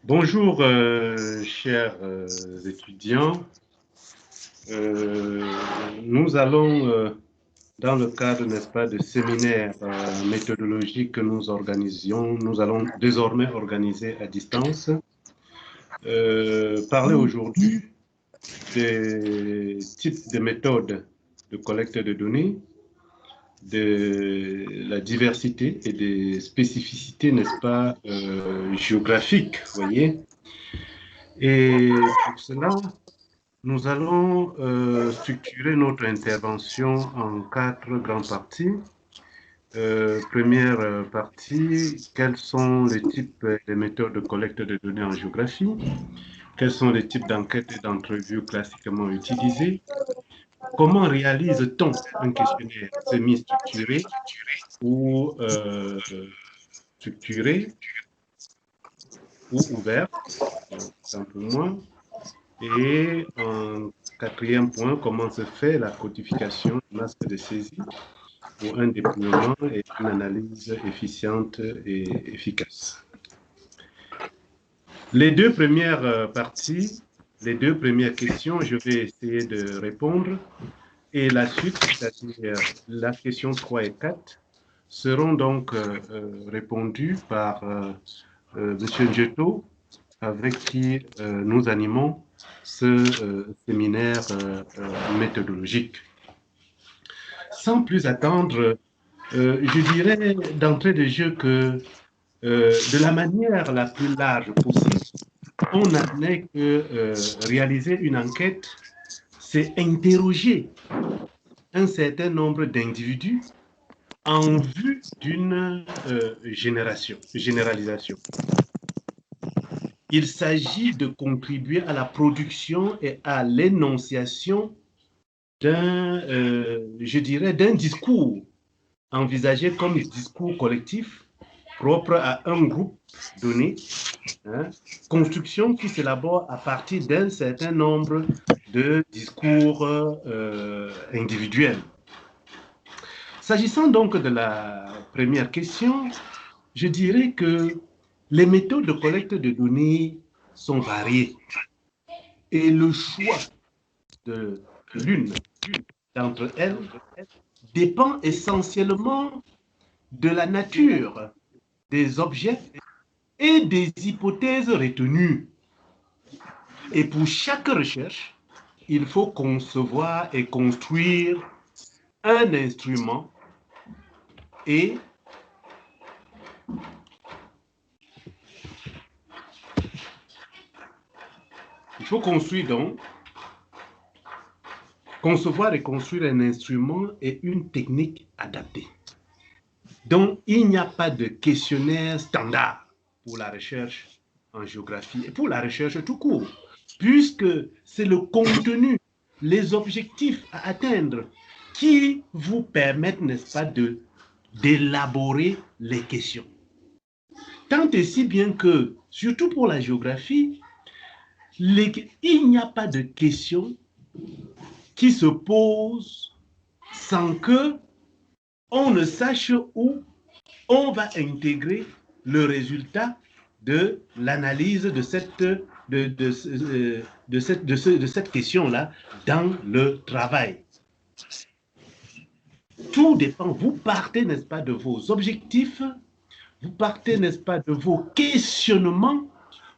Bonjour, chers étudiants. Euh, Nous allons, dans le cadre, n'est-ce pas, de séminaires méthodologiques que nous organisions, nous allons désormais organiser à distance, parler aujourd'hui des types de méthodes de collecte de données, de la diversité et des spécificités, n'est-ce pas, géographiques, vous voyez. Et pour cela, nous allons structurer notre intervention en quatre grandes parties. Première partie, quels sont les types et méthodes de collecte de données en géographie? Quels sont les types d'enquêtes et d'entrevues classiquement utilisés? Comment réalise-t-on un questionnaire semi-structuré ou structuré ou ouvert, simplement? Et en quatrième point, comment se fait la codification du masque de saisie pour un déploiement et une analyse efficiente et efficace. Les deux premières parties, les deux premières questions, je vais essayer de répondre et la suite, c'est-à-dire la question 3 et 4, seront donc répondues par M. Njeto, avec qui nous animons ce séminaire méthodologique. Sans plus attendre, je dirais d'entrée de jeu que de la manière la plus large possible, on admet que réaliser une enquête, c'est interroger un certain nombre d'individus en vue d'une généralisation. Il s'agit de contribuer à la production et à l'énonciation je dirais, d'un discours envisagé comme discours collectif propre à un groupe donné, hein, construction qui s'élabore à partir d'un certain nombre de discours individuels. S'agissant donc de la première question, je dirais que les méthodes de collecte de données sont variées et le choix de l'une d'entre elles dépend essentiellement de la nature des objets et des hypothèses retenues. Et pour chaque recherche, il faut concevoir et construire un instrument et il faut construire donc, concevoir et construire un instrument et une technique adaptée. Donc, il n'y a pas de questionnaire standard pour la recherche en géographie et pour la recherche tout court, puisque c'est le contenu, les objectifs à atteindre qui vous permettent, n'est-ce pas, d'élaborer les questions. Tant et si bien que, surtout pour la géographie, il n'y a pas de questions qui se posent sans que on ne sache où on va intégrer le résultat de l'analyse de cette question-là dans le travail. Tout dépend. Vous partez, n'est-ce pas, de vos objectifs, vous partez, n'est-ce pas, de vos questionnements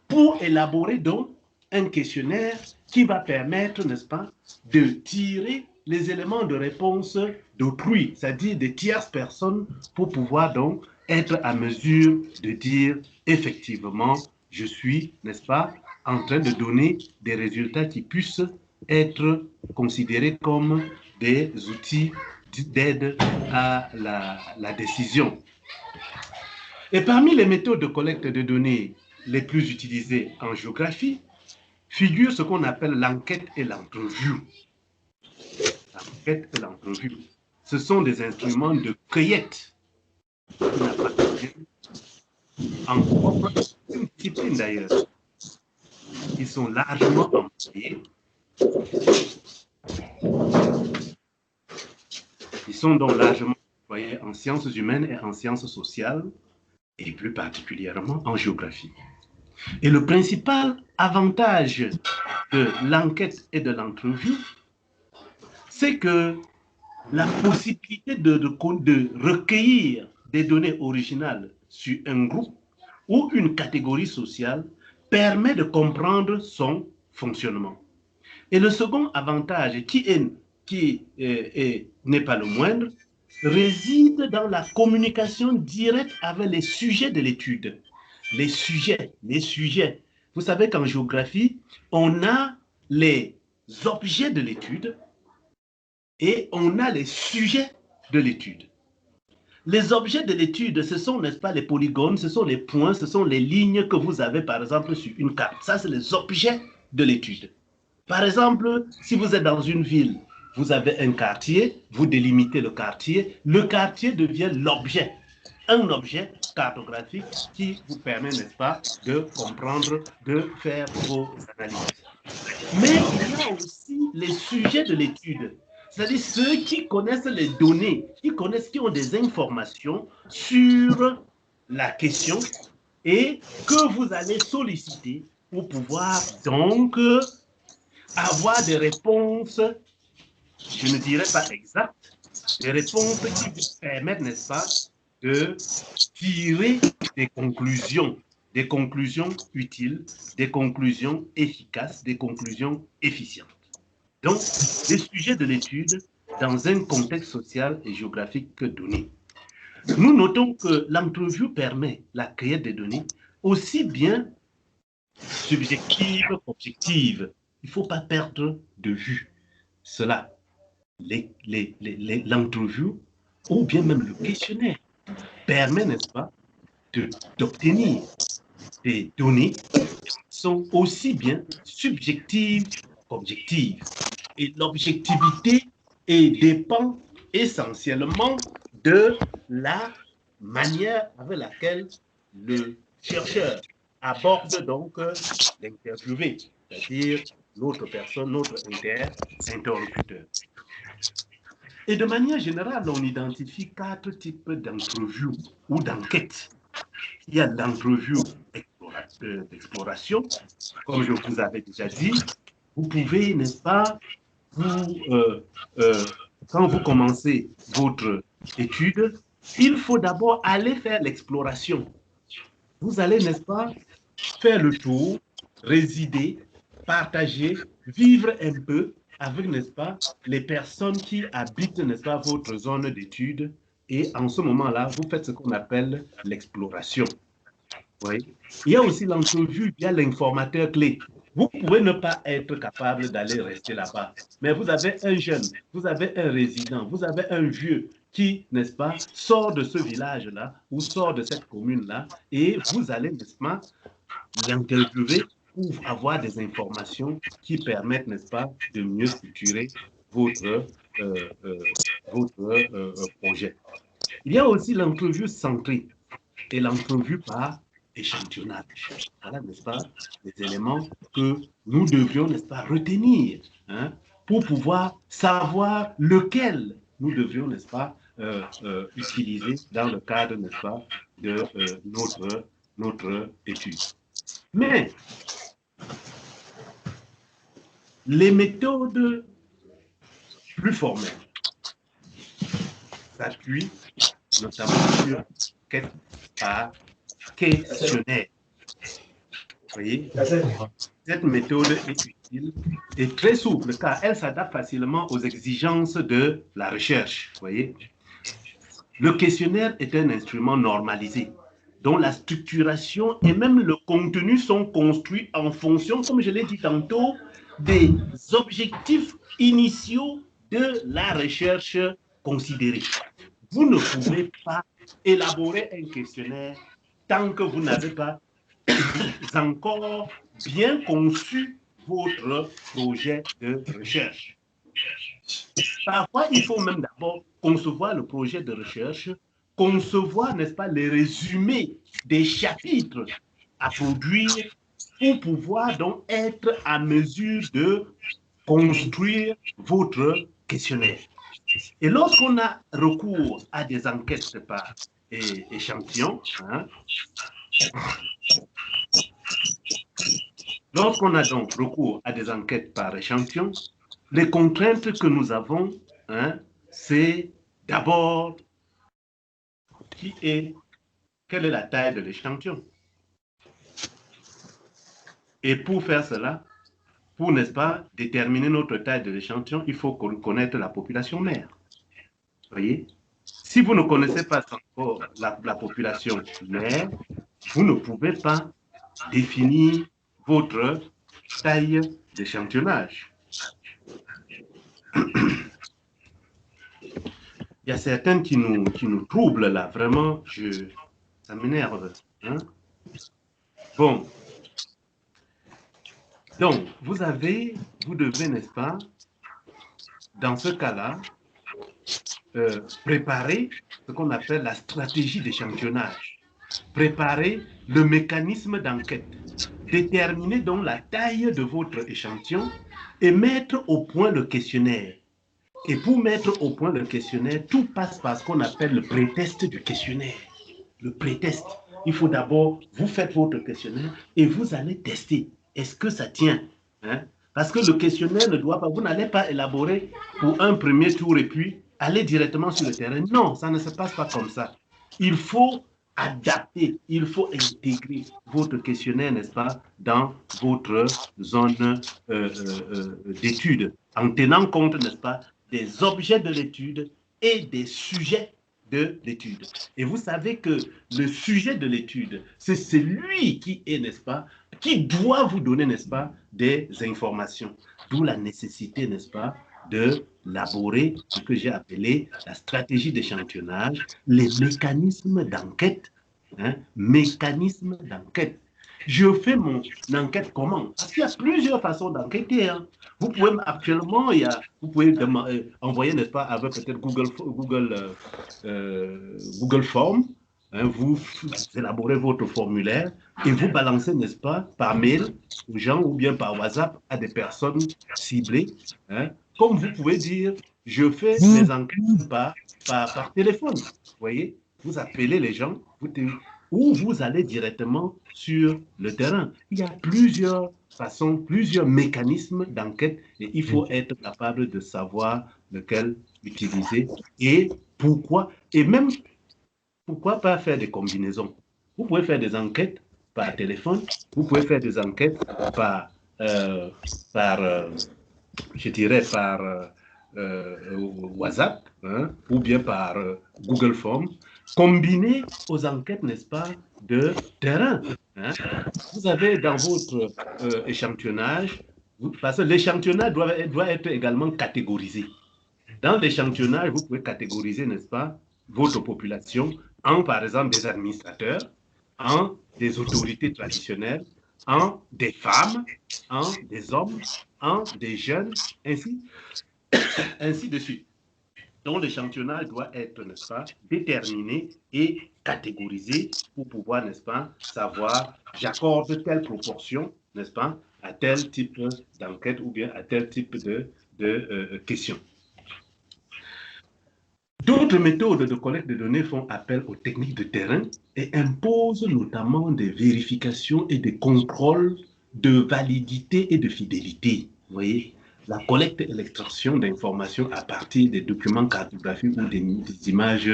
pour élaborer donc un questionnaire qui va permettre, n'est-ce pas, de tirer les éléments de réponse d'autrui, c'est-à-dire des tierces personnes, pour pouvoir donc être à mesure de dire effectivement, je suis, n'est-ce pas, en train de donner des résultats qui puissent être considérés comme des outils d'aide à la décision. Et parmi les méthodes de collecte de données les plus utilisées en géographie, figure ce qu'on appelle l'enquête et l'entrevue. L'enquête et l'entrevue, ce sont des instruments de cueillette qui n'appartiennent en propre à une discipline d'ailleurs. Ils sont largement employés. Ils sont donc largement employés en sciences humaines et en sciences sociales, et plus particulièrement en géographie. Et le principal avantage de l'enquête et de l'entrevue, c'est que la possibilité de recueillir des données originales sur un groupe ou une catégorie sociale permet de comprendre son fonctionnement. Et le second avantage, qui n'est pas le moindre, réside dans la communication directe avec les sujets de l'étude. Les sujets. Vous savez qu'en géographie, on a les objets de l'étude et on a les sujets de l'étude. Les objets de l'étude, ce sont, n'est-ce pas, les polygones, ce sont les points, ce sont les lignes que vous avez, par exemple, sur une carte. Ça, c'est les objets de l'étude. Par exemple, si vous êtes dans une ville, vous avez un quartier, vous délimitez le quartier devient l'objet. Un objet cartographique qui vous permet, n'est-ce pas, de comprendre, de faire vos analyses. Mais il y a aussi les sujets de l'étude, c'est-à-dire ceux qui connaissent les données, qui ont des informations sur la question et que vous allez solliciter pour pouvoir donc avoir des réponses, je ne dirais pas exactes, des réponses qui vous permettent, n'est-ce pas, de tirer des conclusions utiles, des conclusions efficaces, des conclusions efficientes. Donc, les sujets de l'étude dans un contexte social et géographique donné. Nous notons que l'entrevue permet la cueillette des données aussi bien subjectives qu'objectives. Il ne faut pas perdre de vue cela. L'entrevue ou bien même le questionnaire permet, n'est-ce pas, d'obtenir des données qui sont aussi bien subjectives qu'objectives. Et l'objectivité dépend essentiellement de la manière avec laquelle le chercheur aborde donc l'interviewé, c'est-à-dire l'autre personne, notre interlocuteur. Et de manière générale, on identifie 4 types d'entrevues ou d'enquêtes. Il y a l'entrevue d'exploration, comme je vous avais déjà dit. Vous pouvez, n'est-ce pas, quand vous commencez votre étude, il faut d'abord aller faire l'exploration. Vous allez, n'est-ce pas, faire le tour, résider, partager, vivre un peu avec, n'est-ce pas, les personnes qui habitent, n'est-ce pas, votre zone d'étude. Et en ce moment-là, vous faites ce qu'on appelle l'exploration. Oui. Il y a aussi l'entrevue, il y a l'informateur clé. Vous pouvez ne pas être capable d'aller rester là-bas, mais vous avez un jeune, vous avez un résident, vous avez un vieux qui, n'est-ce pas, sort de ce village-là ou sort de cette commune-là et vous allez, n'est-ce pas, l'interviewer pour avoir des informations qui permettent, n'est-ce pas, de mieux structurer votre projet. Il y a aussi l'entrevue centrée et l'entrevue par échantillonnage. Voilà, n'est-ce pas, les éléments que nous devrions, n'est-ce pas, retenir pour pouvoir savoir lequel nous devrions, n'est-ce pas, utiliser dans le cadre, n'est-ce pas, de notre étude. Mais les méthodes plus formelles s'appuient notamment sur par questionnaire. Vous voyez, cette méthode est utile et très souple car elle s'adapte facilement aux exigences de la recherche. Vous voyez, le questionnaire est un instrument normalisé dont la structuration et même le contenu sont construits en fonction, comme je l'ai dit tantôt, des objectifs initiaux de la recherche considérée. Vous ne pouvez pas élaborer un questionnaire tant que vous n'avez pas encore bien conçu votre projet de recherche. Parfois, il faut même d'abord concevoir le projet de recherche, concevoir, n'est-ce pas, les résumés des chapitres à produire pour pouvoir donc être à mesure de construire votre questionnaire. Et lorsqu'on a recours à des enquêtes par échantillons, Lorsqu'on a donc recours à des enquêtes par échantillon, les contraintes que nous avons, hein, c'est d'abord quelle est la taille de l'échantillon. Et pour faire cela, pour, n'est-ce pas, déterminer notre taille de l'échantillon, il faut connaître la population mère. Vous voyez? Si vous ne connaissez pas encore la population mère, vous ne pouvez pas définir votre taille d'échantillonnage. Il y a certaines qui nous troublent là, vraiment, ça m'énerve. Hein? Bon. Donc, vous devez, n'est-ce pas, dans ce cas-là, préparer ce qu'on appelle la stratégie d'échantillonnage. Préparer le mécanisme d'enquête. Déterminer donc la taille de votre échantillon et mettre au point le questionnaire. Et pour mettre au point le questionnaire, tout passe par ce qu'on appelle le pré-test du questionnaire. Le pré-test. Il faut d'abord, vous faites votre questionnaire et vous allez tester. Est-ce que ça tient? Hein? Parce que le questionnaire ne doit pas, vous n'allez pas élaborer pour un premier tour et puis aller directement sur le terrain. Non, ça ne se passe pas comme ça. Il faut adapter, il faut intégrer votre questionnaire, n'est-ce pas, dans votre zone d'étude, en tenant compte, n'est-ce pas, des objets de l'étude et des sujets de l'étude. Et vous savez que le sujet de l'étude, c'est celui qui est, n'est-ce pas, qui doit vous donner, n'est-ce pas, des informations. D'où la nécessité, n'est-ce pas, d'élaborer ce que j'ai appelé la stratégie d'échantillonnage, les mécanismes d'enquête. Hein, mécanismes d'enquête. Je fais mon enquête comment? Parce qu'il y a plusieurs façons d'enquêter. Hein. Vous pouvez actuellement, vous pouvez envoyer, n'est-ce pas, avec peut-être Google Form. Hein, vous élaborez votre formulaire et vous balancez, n'est-ce pas, par mail aux gens ou bien par WhatsApp à des personnes ciblées. Hein. Comme vous pouvez dire, je fais mes enquêtes par téléphone. Vous voyez, vous appelez les gens, ou vous allez directement sur le terrain. Il y a plusieurs façons, plusieurs mécanismes d'enquête et il faut être capable de savoir lequel utiliser et pourquoi. Et même, pourquoi pas faire des combinaisons? Vous pouvez faire des enquêtes par téléphone, vous pouvez faire des enquêtes par, euh, par je dirais, par WhatsApp, hein, ou bien par Google Forms, combinées aux enquêtes, n'est-ce pas, de terrain. Hein. Vous avez dans votre échantillonnage, parce que l'échantillonnage doit être également catégorisé. Dans l'échantillonnage, vous pouvez catégoriser, n'est-ce pas, votre population en, par exemple, des administrateurs, en des autorités traditionnelles, en des femmes, en des hommes, en des jeunes, ainsi de suite. Donc, l'échantillonnage doit être, n'est-ce pas, déterminé et catégorisé pour pouvoir, n'est-ce pas, savoir, j'accorde telle proportion, n'est-ce pas, à tel type d'enquête ou bien à tel type de question. D'autres méthodes de collecte de données font appel aux techniques de terrain et imposent notamment des vérifications et des contrôles de validité et de fidélité. Vous voyez, la collecte et l'extraction d'informations à partir des documents cartographiques ou des images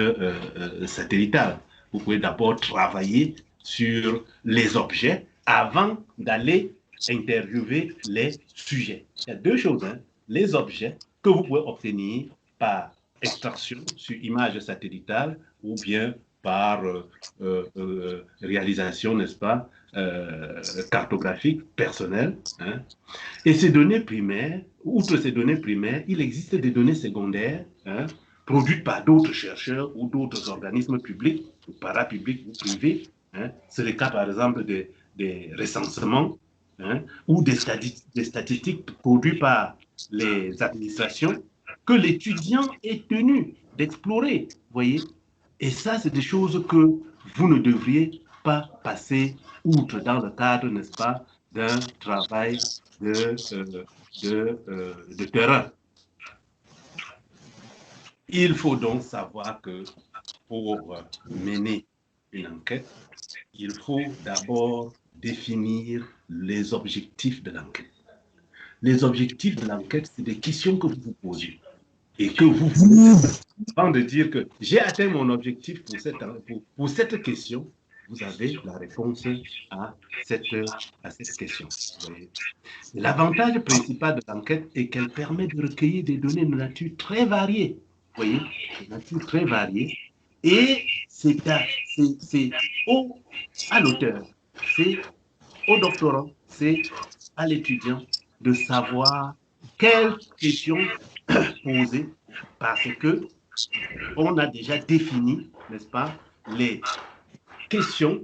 satellitales. Vous pouvez d'abord travailler sur les objets avant d'aller interviewer les sujets. Il y a deux choses, hein, les objets que vous pouvez obtenir par extraction sur image satellitale ou bien par réalisation, n'est-ce pas, cartographique personnelle. Hein. Et ces données primaires, outre ces données primaires, il existe des données secondaires hein, produites par d'autres chercheurs ou d'autres organismes publics, ou parapublics ou privés. Hein. C'est le cas, par exemple, des recensements hein, ou des statistiques produites par les administrations que l'étudiant est tenu d'explorer, vous voyez. Et ça, c'est des choses que vous ne devriez pas passer outre dans le cadre, n'est-ce pas, d'un travail de terrain. Il faut donc savoir que pour mener une enquête, il faut d'abord définir les objectifs de l'enquête. Les objectifs de l'enquête, c'est des questions que vous vous posez et que vous voulez, avant de dire que j'ai atteint mon objectif pour cette question, vous avez la réponse à cette question. L'avantage principal de l'enquête est qu'elle permet de recueillir des données de nature très variée. Vous voyez, de nature très variée. Et c'est à l'auteur, c'est au doctorant, c'est à l'étudiant de savoir quelles questions poser parce que on a déjà défini, n'est-ce pas, les questions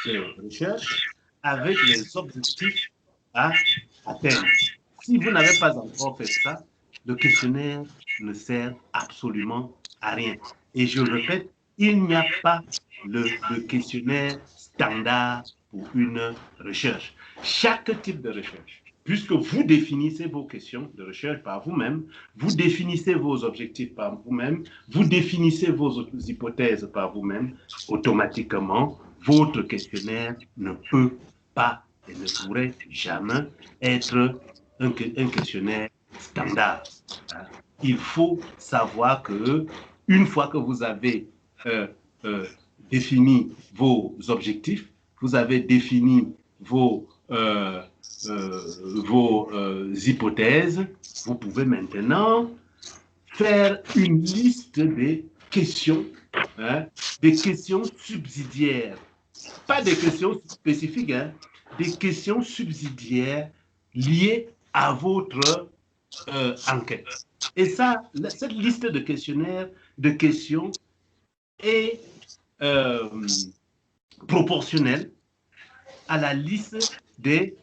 de recherche avec les objectifs à atteindre. Si vous n'avez pas encore fait ça, le questionnaire ne sert absolument à rien. Et je le répète, il n'y a pas de questionnaire standard pour une recherche. Chaque type de recherche, puisque vous définissez vos questions de recherche par vous-même, vous définissez vos objectifs par vous-même, vous définissez vos hypothèses par vous-même, automatiquement, votre questionnaire ne peut pas et ne pourrait jamais être un questionnaire standard. Il faut savoir que une fois que vous avez défini vos objectifs, vous avez défini vos hypothèses, vous pouvez maintenant faire une liste des questions, des questions subsidiaires. Pas des questions spécifiques, des questions subsidiaires liées à votre enquête. Et ça, cette liste de questionnaires, de questions est proportionnelle à la liste des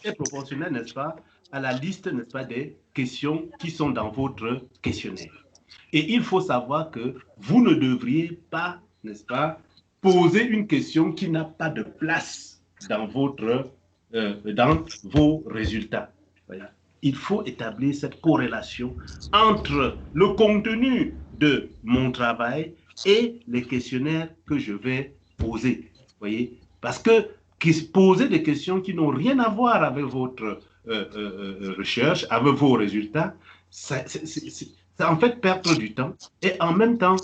est proportionnelle, n'est-ce pas, à la liste, n'est-ce pas, des questions qui sont dans votre questionnaire. Et il faut savoir que vous ne devriez pas, n'est-ce pas, poser une question qui n'a pas de place dans dans vos résultats. Voilà. Il faut établir cette corrélation entre le contenu de mon travail et les questionnaires que je vais poser. Voyez, parce que poser des questions qui n'ont rien à voir avec votre recherche, avec vos résultats, c'est en fait perdre du temps et en même temps,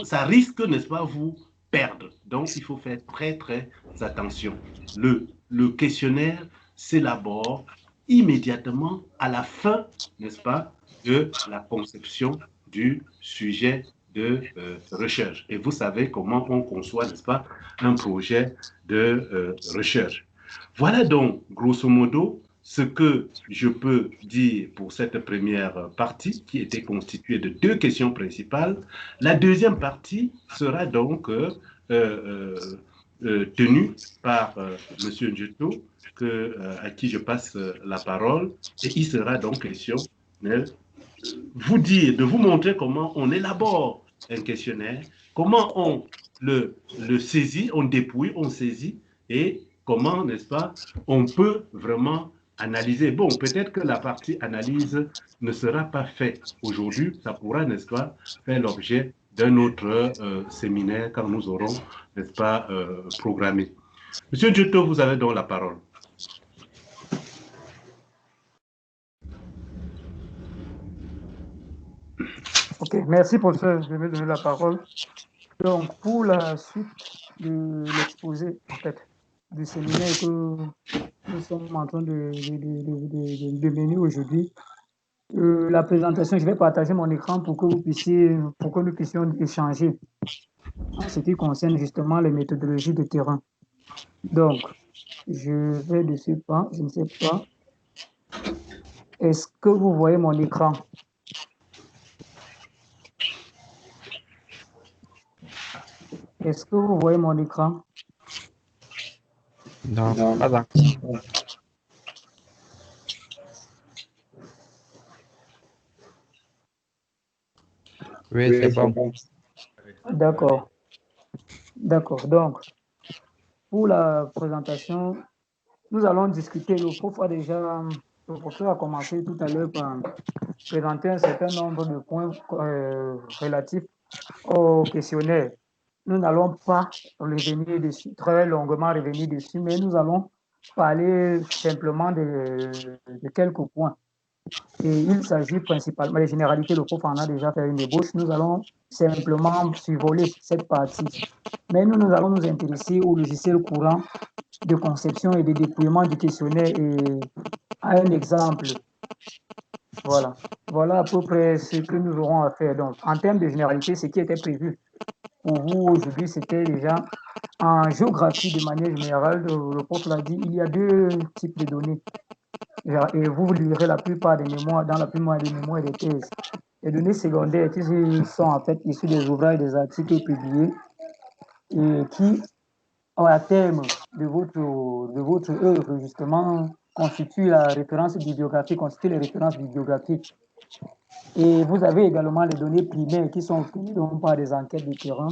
ça risque, n'est-ce pas, vous perdre. Donc, il faut faire très, très attention. Le questionnaire s'élabore immédiatement à la fin, n'est-ce pas, de la conception du sujet de recherche. Et vous savez comment on conçoit, n'est-ce pas, un projet de recherche. Voilà donc, grosso modo, ce que je peux dire pour cette première partie qui était constituée de deux questions principales. La deuxième partie sera donc tenue par M. Ndjeto, à qui je passe la parole, et il sera donc question de vous montrer comment on élabore un questionnaire, comment on le saisit, on dépouille, on saisit, et comment, n'est-ce pas, on peut vraiment analyser. Bon, peut-être que la partie analyse ne sera pas faite aujourd'hui, ça pourra, n'est-ce pas, faire l'objet d'un autre séminaire quand nous aurons, n'est-ce pas, programmé. Monsieur Ndjeto, vous avez donc la parole. Ok, merci professeur de me donner la parole. Donc, pour la suite de l'exposé, en fait, du séminaire que nous sommes en train de mener aujourd'hui, la présentation, je vais partager mon écran pour que nous puissions échanger en ce qui concerne justement les méthodologies de terrain. Donc, je vais dessus pas, je ne sais pas. Est-ce que vous voyez mon écran? Est-ce que vous voyez mon écran? Non, pas d'accord. Oui, c'est bon. D'accord. D'accord. Donc, pour la présentation, nous allons discuter. Le professeur a commencé tout à l'heure par présenter un certain nombre de points relatifs au questionnaire. nous n'allons pas revenir dessus, très longuement revenir dessus, mais nous allons parler simplement de quelques points. Et il s'agit principalement des généralités. Le prof en a déjà fait une ébauche. Nous allons simplement survoler cette partie. Mais nous allons nous intéresser au logiciel courant de conception et de déploiement du questionnaire et à un exemple. Voilà. Voilà à peu près ce que nous aurons à faire. Donc, en termes de généralité, ce qui était prévu pour vous aujourd'hui, c'était déjà en géographie de manière générale. Le prof l'a dit, il y a deux types de données. Et vous lirez la plupart des mémoires, dans la plupart des mémoires et des thèses. Les données secondaires qui sont en fait issues des ouvrages, des articles publiés et qui, à terme de votre œuvre, justement, constituent la référence bibliographique, constituent les références bibliographiques. Et vous avez également les données primaires qui sont obtenues donc par des enquêtes de terrain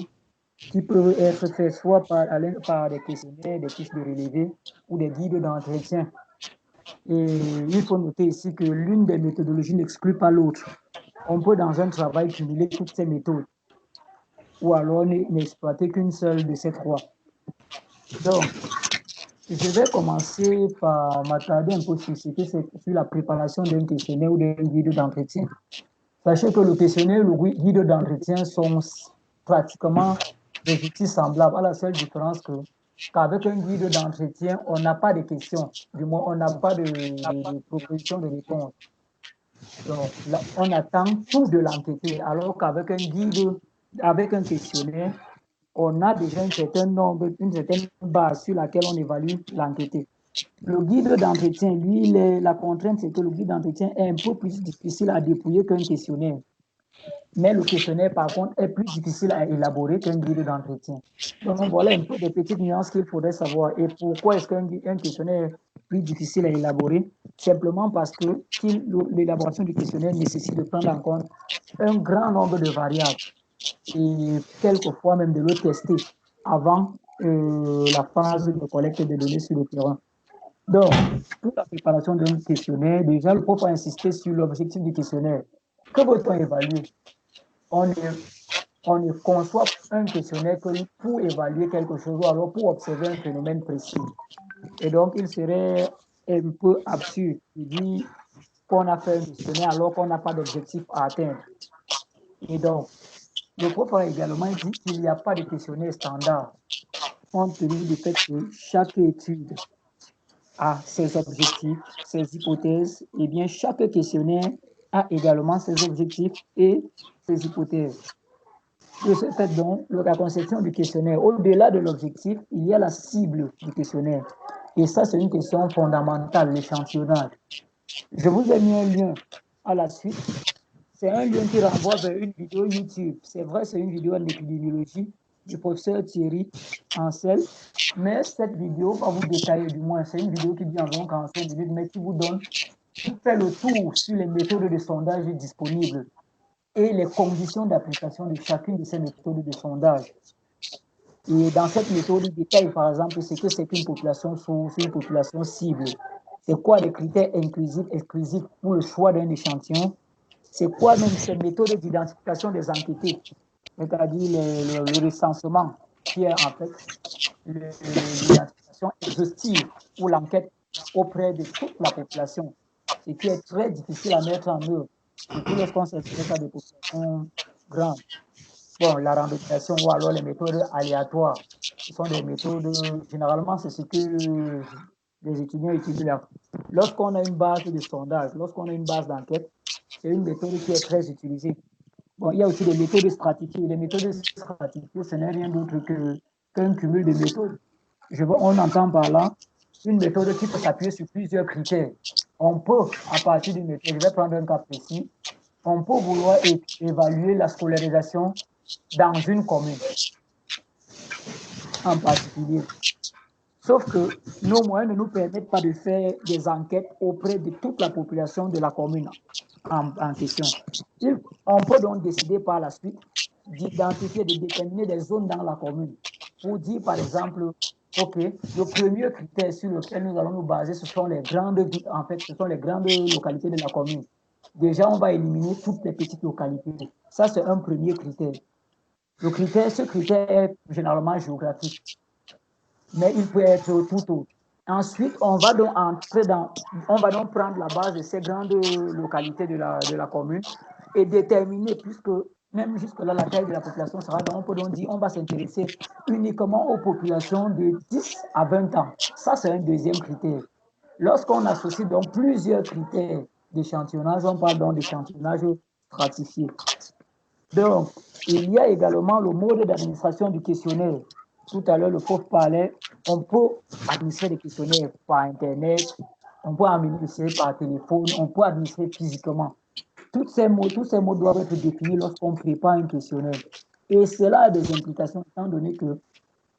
qui peuvent être faites soit par des questionnaires, des fiches de relevé ou des guides d'entretien. Et il faut noter ici que l'une des méthodologies n'exclut pas l'autre. On peut dans un travail cumuler toutes ces méthodes ou alors n'exploiter qu'une seule de ces trois. Donc, je vais commencer par m'attarder un peu sur la préparation d'un questionnaire ou d'un guide d'entretien. Sachez que le questionnaire et le guide d'entretien sont pratiquement des outils semblables, à la seule différence qu'avec un guide d'entretien, on n'a pas de questions, du moins on n'a pas de proposition de réponse. Donc là, on attend tout de l'enquêteur, alors qu'avec un guide, avec un questionnaire, on a déjà un certain nombre, une certaine base sur laquelle on évalue l'enquêteur. Le guide d'entretien, lui, la contrainte, c'est que le guide d'entretien est un peu plus difficile à dépouiller qu'un questionnaire. Mais le questionnaire, par contre, est plus difficile à élaborer qu'un guide d'entretien. Donc, voilà un peu des petites nuances qu'il faudrait savoir. Et pourquoi est-ce qu'un questionnaire est plus difficile à élaborer? Simplement parce que l'élaboration du questionnaire nécessite de prendre en compte un grand nombre de variables et quelquefois même de le tester avant la phase de collecte de données sur le terrain. Donc, pour la préparation d'un questionnaire, déjà, le prof a insisté sur l'objectif du questionnaire. Que veut-on évaluer? On ne conçoit un questionnaire que pour évaluer quelque chose ou alors pour observer un phénomène précis. Et donc, il serait un peu absurde de dire qu'on a fait un questionnaire alors qu'on n'a pas d'objectif à atteindre. Et donc, le prof a également dit qu'il n'y a pas de questionnaire standard, compte tenu du fait que chaque étude a ses objectifs, ses hypothèses, et bien chaque questionnaire a également ses objectifs et ses hypothèses. De ce fait, donc, la conception du questionnaire, au-delà de l'objectif, il y a la cible du questionnaire. Et ça, c'est une question fondamentale, l'échantillonnage. Je vous ai mis un lien à la suite. C'est un lien qui renvoie vers une vidéo YouTube. C'est vrai, c'est une vidéo en épidémiologie du professeur Thierry Ancel, mais cette vidéo va vous détailler, du moins, c'est une vidéo qui dit environ 45 minutes, mais qui vous donne, qui fait le tour sur les méthodes de sondage disponibles et les conditions d'application de chacune de ces méthodes de sondage. Et dans cette méthode, il détaille par exemple ce que c'est qu'une population source, une population cible. C'est quoi les critères inclusifs, exclusifs pour le choix d'un échantillon? C'est quoi même ces méthodes d'identification des enquêtés? C'est-à-dire le recensement, qui est en fait l'identification exhaustive ou l'enquête auprès de toute la population, ce qui est très difficile à mettre en œuvre, surtout lorsqu'on s'intéresse à des populations grandes. Bon, la randomisation ou alors les méthodes aléatoires, ce sont des méthodes, généralement, c'est ce que les étudiants étudient là. Lorsqu'on a une base de sondage, lorsqu'on a une base d'enquête, c'est une méthode qui est très utilisée. Bon, il y a aussi des méthodes stratifiées. Les méthodes stratifiées, ce n'est rien d'autre qu'un cumul de méthodes. On entend par là une méthode qui peut s'appuyer sur plusieurs critères. On peut, à partir d'une méthode, je vais prendre un cas précis, on peut vouloir évaluer la scolarisation dans une commune en particulier. Sauf que nos moyens ne nous permettent pas de faire des enquêtes auprès de toute la population de la commune en question. On peut donc décider par la suite d'identifier, de déterminer des zones dans la commune pour dire, par exemple, OK, le premier critère sur lequel nous allons nous baser, ce sont les grandes villes, en fait, ce sont les grandes localités de la commune. Déjà, on va éliminer toutes les petites localités. Ça, c'est un premier critère. Ce critère est généralement géographique, mais il peut être tout autre. Ensuite, on va donc prendre la base de ces grandes localités de la commune et déterminer, puisque même jusque-là, la taille de la population sera, donc on peut donc dire, on va s'intéresser uniquement aux populations de 10 à 20 ans. Ça, c'est un deuxième critère. Lorsqu'on associe donc plusieurs critères d'échantillonnage, on parle donc d'échantillonnage stratifié. Donc, il y a également le mode d'administration du questionnaire. Tout à l'heure, le prof parlait, on peut administrer des questionnaires par Internet, on peut administrer par téléphone, on peut administrer physiquement. Tous ces mots doivent être définis lorsqu'on prépare un questionnaire. Et cela a des implications, étant donné que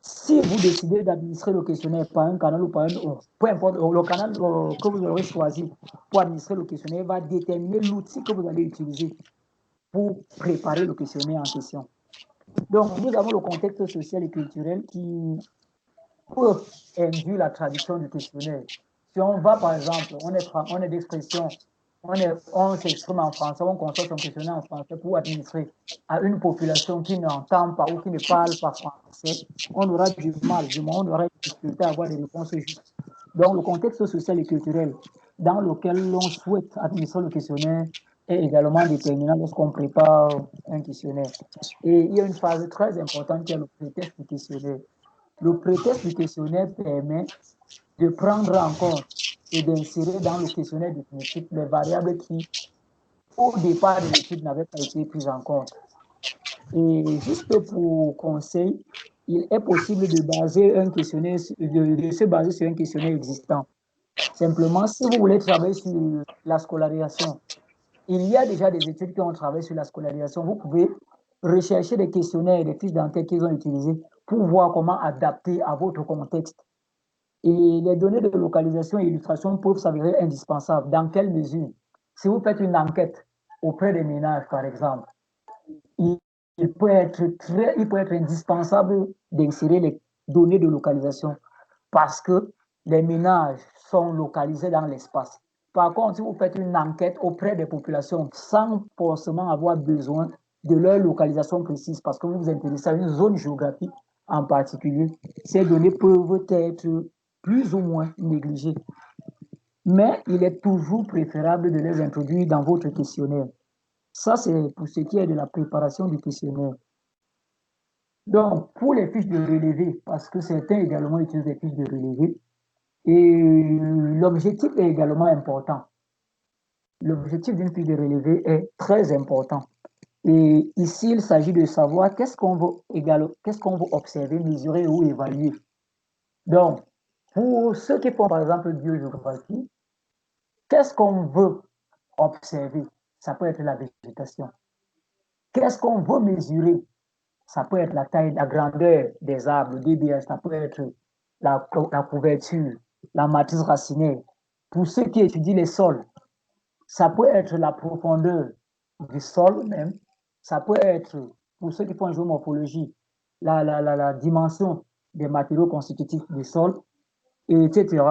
si vous décidez d'administrer le questionnaire par un canal ou par un autre, peu importe, le canal que vous aurez choisi pour administrer le questionnaire va déterminer l'outil que vous allez utiliser pour préparer le questionnaire en question. Donc, nous avons le contexte social et culturel qui peut induire la traduction du questionnaire. Si on va, par exemple, on est d'expression, on s'exprime en français, on conçoit son questionnaire en français pour administrer à une population qui n'entend pas ou qui ne parle pas français, on aura du mal, on aura des difficultés à avoir des réponses justes. Donc, le contexte social et culturel dans lequel l'on souhaite administrer le questionnaire est également déterminant lorsqu'on prépare un questionnaire. Et il y a une phase très importante qui est le prétexte du questionnaire. Le prétexte du questionnaire permet de prendre en compte et d'insérer dans le questionnaire définitif les variables qui, au départ de l'étude, n'avaient pas été prises en compte. Et juste pour conseil, il est possible de baser un questionnaire, de se baser sur un questionnaire existant. Simplement, si vous voulez travailler sur la scolarisation, il y a déjà des études qui ont travaillé sur la scolarisation. Vous pouvez rechercher des questionnaires et des fiches d'enquête qu'ils ont utilisées pour voir comment adapter à votre contexte. Et les données de localisation et illustration peuvent s'avérer indispensables. Dans quelle mesure? Si vous faites une enquête auprès des ménages, par exemple, il peut être indispensable d'insérer les données de localisation parce que les ménages sont localisés dans l'espace. Par contre, si vous faites une enquête auprès des populations sans forcément avoir besoin de leur localisation précise parce que vous vous intéressez à une zone géographique en particulier, ces données peuvent être plus ou moins négligées. Mais il est toujours préférable de les introduire dans votre questionnaire. Ça, c'est pour ce qui est de la préparation du questionnaire. Donc, pour les fiches de relevé, parce que certains également utilisent des fiches de relevé, et l'objectif est également important. L'objectif d'une fiche de relevé est très important. Et ici, il s'agit de savoir qu'est-ce qu'on veut observer, mesurer ou évaluer. Donc, pour ceux qui font par exemple biogéographie, qu'est-ce qu'on veut observer? Ça peut être la végétation. Qu'est-ce qu'on veut mesurer? Ça peut être la taille, la grandeur des arbres, des DBH, ça peut être la couverture, la matrice racinaire. Pour ceux qui étudient les sols, ça peut être la profondeur du sol même. Ça peut être, pour ceux qui font géomorphologie, la dimension des matériaux constitutifs du sol, etc.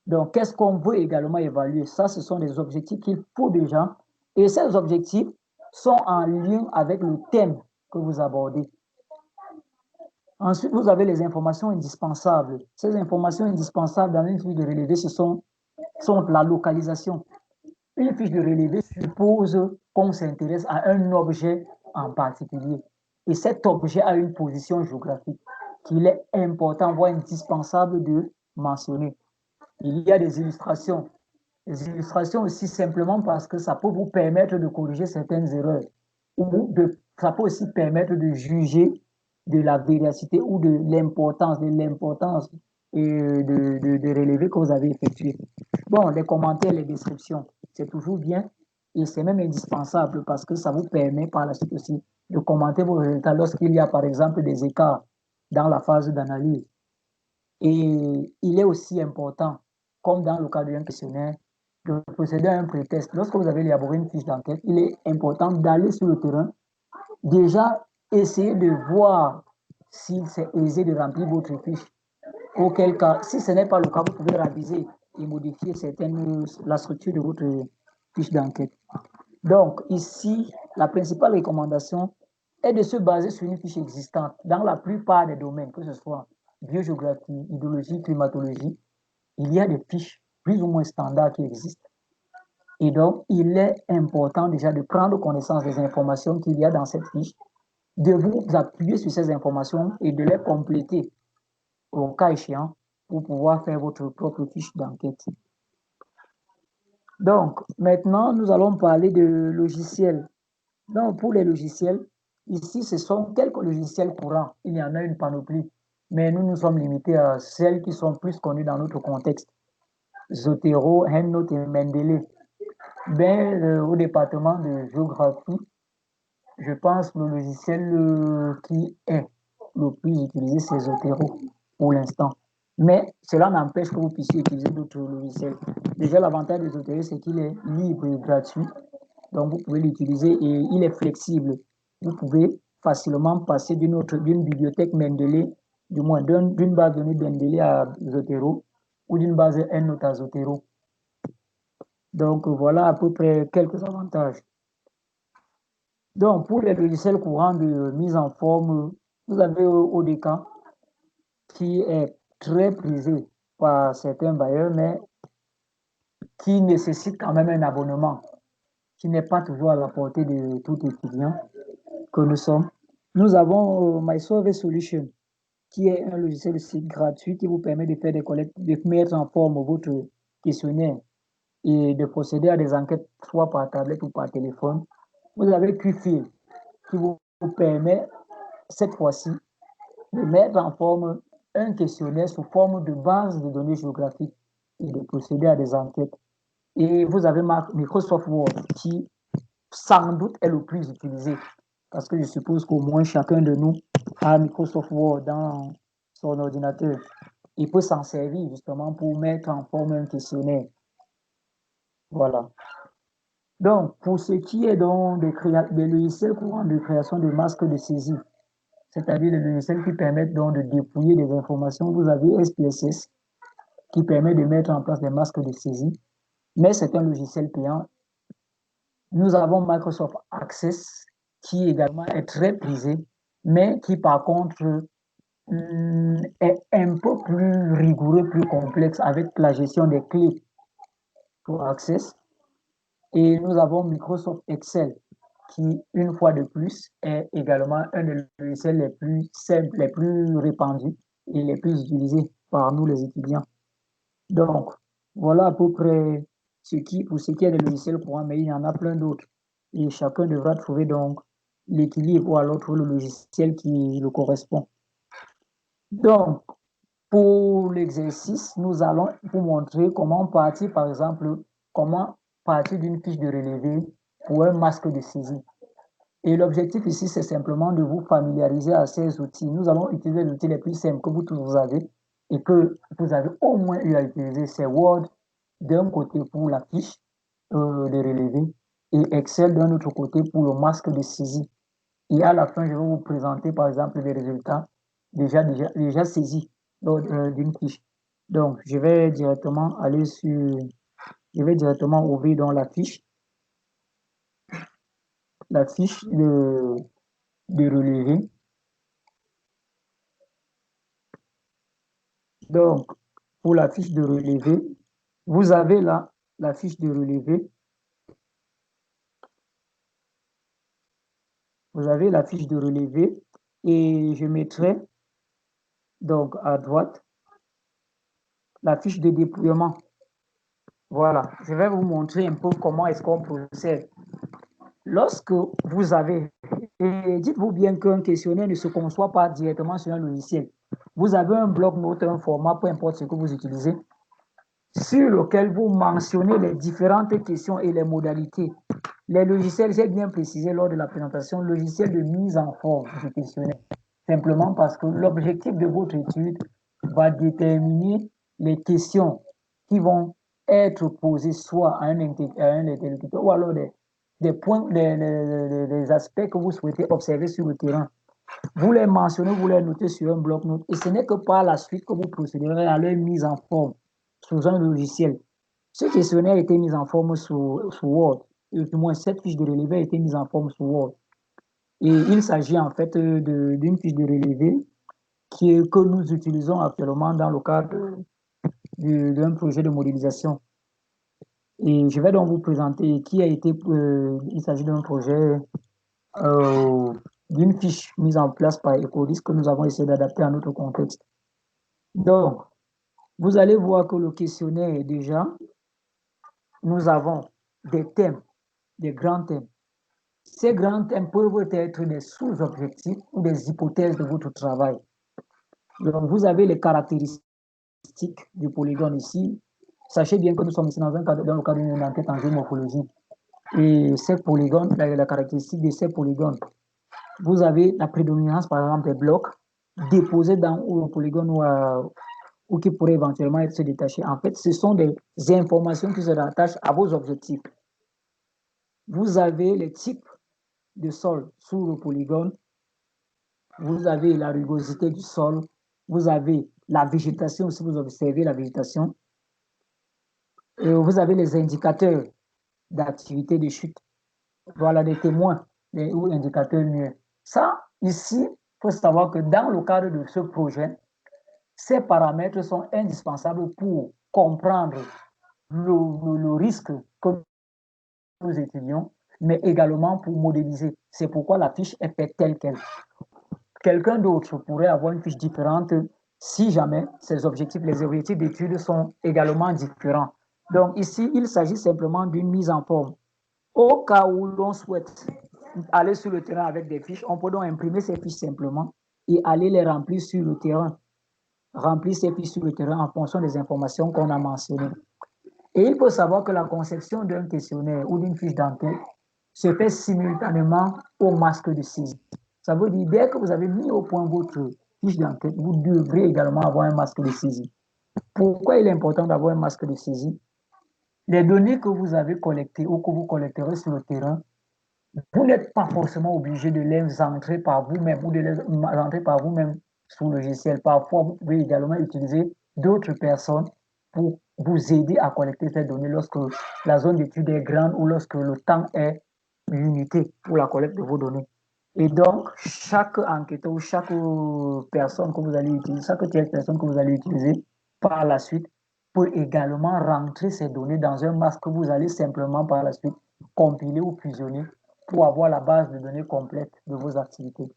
Donc, qu'est-ce qu'on veut également évaluer? Ça, ce sont des objectifs qu'il faut déjà. Et ces objectifs sont en lien avec le thème que vous abordez. Ensuite, vous avez les informations indispensables. Ces informations indispensables dans une fiche de relevé, ce sont la localisation. Une fiche de relevé suppose qu'on s'intéresse à un objet en particulier. Et cet objet a une position géographique qu'il est important, voire indispensable de mentionner. Il y a des illustrations. Les illustrations aussi simplement parce que ça peut vous permettre de corriger certaines erreurs. Ou ça peut aussi permettre de juger de la véracité ou de l'importance de relevé que vous avez effectué. Bon, les commentaires, les descriptions, c'est toujours bien et c'est même indispensable parce que ça vous permet par la suite aussi de commenter vos résultats lorsqu'il y a par exemple des écarts dans la phase d'analyse. Et il est aussi important, comme dans le cas d'un questionnaire, de procéder à un pré-test. Lorsque vous avez élaboré une fiche d'enquête, il est important d'aller sur le terrain, déjà essayer de voir si c'est aisé de remplir votre fiche. Auquel cas, si ce n'est pas le cas, vous pouvez réviser et modifier la structure de votre fiche d'enquête. Donc, ici, la principale recommandation est de se baser sur une fiche existante dans la plupart des domaines, que ce soit biogéographie, hydrologie, climatologie. Il y a des fiches plus ou moins standards qui existent. Et donc, il est important déjà de prendre connaissance des informations qu'il y a dans cette fiche, de vous appuyer sur ces informations et de les compléter au cas échéant pour pouvoir faire votre propre fiche d'enquête. Donc, maintenant, nous allons parler de logiciels. Donc, pour les logiciels, ici, ce sont quelques logiciels courants. Il y en a une panoplie, mais nous nous sommes limités à celles qui sont plus connues dans notre contexte. Zotero, EndNote et Mendeley. Au département de géographie, je pense que le logiciel qui est le plus utilisé, c'est Zotero pour l'instant. Mais cela n'empêche que vous puissiez utiliser d'autres logiciels. Déjà, l'avantage de Zotero, c'est qu'il est libre et gratuit. Donc, vous pouvez l'utiliser et il est flexible. Vous pouvez facilement passer d'une bibliothèque Mendeley, du moins d'une base de données Mendeley à Zotero ou d'une base EndNote à Zotero. Donc, voilà à peu près quelques avantages. Donc, pour les logiciels courants de mise en forme, vous avez ODK qui est très prisé par certains bailleurs, mais qui nécessite quand même un abonnement, qui n'est pas toujours à la portée de tout étudiant que nous sommes. Nous avons MySurvey Solution, qui est un logiciel de site gratuit qui vous permet de faire des collectes, de mettre en forme votre questionnaire et de procéder à des enquêtes soit par tablette ou par téléphone. Vous avez QField qui vous permet cette fois-ci de mettre en forme un questionnaire sous forme de base de données géographiques et de procéder à des enquêtes. Et vous avez Microsoft Word qui sans doute est le plus utilisé parce que je suppose qu'au moins chacun de nous a Microsoft Word dans son ordinateur. Il peut s'en servir justement pour mettre en forme un questionnaire. Voilà. Donc, pour ce qui est donc des logiciels courants de création de masques de saisie, c'est-à-dire les logiciels qui permettent donc de dépouiller des informations, vous avez SPSS qui permet de mettre en place des masques de saisie, mais c'est un logiciel payant. Nous avons Microsoft Access qui également est très prisé, mais qui par contre est un peu plus rigoureux, plus complexe avec la gestion des clés pour Access. Et nous avons Microsoft Excel qui, une fois de plus, est également un des logiciels les plus simples, les plus répandus et les plus utilisés par nous les étudiants. Donc, voilà à peu près pour ce qui est des logiciels courants, mais il y en a plein d'autres. Et chacun devra trouver donc l'équilibre ou alors trouver le logiciel qui le correspond. Donc, pour l'exercice, nous allons vous montrer comment partir, par exemple, comment partir d'une fiche de relevé pour un masque de saisie. Et l'objectif ici, c'est simplement de vous familiariser à ces outils. Nous allons utiliser les outils les plus simples que vous tous avez et que vous avez au moins eu à utiliser. C'est Word d'un côté pour la fiche de relevé et Excel d'un autre côté pour le masque de saisie. Et à la fin, je vais vous présenter par exemple les résultats déjà saisis lors d'une fiche. Donc, je vais directement ouvrir dans la fiche de relevé. Donc, pour la fiche de relevé, vous avez là la fiche de relevé. Vous avez la fiche de relevé et je mettrai donc à droite la fiche de dépouillement. Voilà, je vais vous montrer un peu comment est-ce qu'on procède. Lorsque vous avez, et dites-vous bien qu'un questionnaire ne se conçoit pas directement sur un logiciel. Vous avez un bloc-notes, un format, peu importe ce que vous utilisez, sur lequel vous mentionnez les différentes questions et les modalités. Les logiciels, j'ai bien précisé lors de la présentation, logiciel de mise en forme du questionnaire. Simplement parce que l'objectif de votre étude va déterminer les questions qui vont être posées soit à un interlocuteur ou alors des points, des aspects que vous souhaitez observer sur le terrain. Vous les mentionnez, vous les notez sur un bloc-notes et ce n'est que par la suite que vous procéderez à leur mise en forme sous un logiciel. Ce questionnaire a été mis en forme sous Word, et du moins cette fiche de relevé a été mise en forme sous Word. Et il s'agit en fait d'une fiche de relevé que nous utilisons actuellement dans le cadre d'un projet de modélisation. Et je vais donc vous présenter qui a été, il s'agit d'un projet, d'une fiche mise en place par Ecoris que nous avons essayé d'adapter à notre contexte. Donc, vous allez voir que le questionnaire, déjà, nous avons des thèmes, des grands thèmes. Ces grands thèmes peuvent être des sous-objectifs ou des hypothèses de votre travail. Donc, vous avez les caractéristiques du polygone ici. Sachez bien que nous sommes ici dans le cadre d'une enquête en géomorphologie. Et ces polygones, la caractéristique de ces polygones, vous avez la prédominance, par exemple, des blocs déposés dans le polygone ou qui pourraient éventuellement être détachés. En fait, ce sont des informations qui se rattachent à vos objectifs. Vous avez les types de sol sur le polygone, vous avez la rugosité du sol, vous avez la végétation, si vous observez la végétation, et vous avez les indicateurs d'activité de chute. Voilà des témoins ou indicateurs nués. Ça, ici, il faut savoir que dans le cadre de ce projet, ces paramètres sont indispensables pour comprendre le risque que nous étudions, mais également pour modéliser. C'est pourquoi la fiche est faite telle qu'elle. Quelqu'un d'autre pourrait avoir une fiche différente si jamais ses objectifs, les objectifs d'études sont également différents. Donc ici, il s'agit simplement d'une mise en forme. Au cas où l'on souhaite aller sur le terrain avec des fiches, on peut donc imprimer ces fiches simplement et aller les remplir sur le terrain. Remplir ces fiches sur le terrain en fonction des informations qu'on a mentionnées. Et il faut savoir que la conception d'un questionnaire ou d'une fiche d'enquête se fait simultanément au masque de saisie. Ça veut dire, dès que vous avez mis au point votre fiche d'enquête, vous devrez également avoir un masque de saisie. Pourquoi il est important d'avoir un masque de saisie? Les données que vous avez collectées ou que vous collecterez sur le terrain, vous n'êtes pas forcément obligé de les entrer par vous-même ou de les entrer par vous-même sous le logiciel. Parfois, vous pouvez également utiliser d'autres personnes pour vous aider à collecter ces données lorsque la zone d'étude est grande ou lorsque le temps est limité pour la collecte de vos données. Et donc, chaque enquêteur ou chaque personne que vous allez utiliser, chaque tierce personne que vous allez utiliser par la suite peut également rentrer ces données dans un masque que vous allez simplement par la suite compiler ou fusionner pour avoir la base de données complète de vos activités.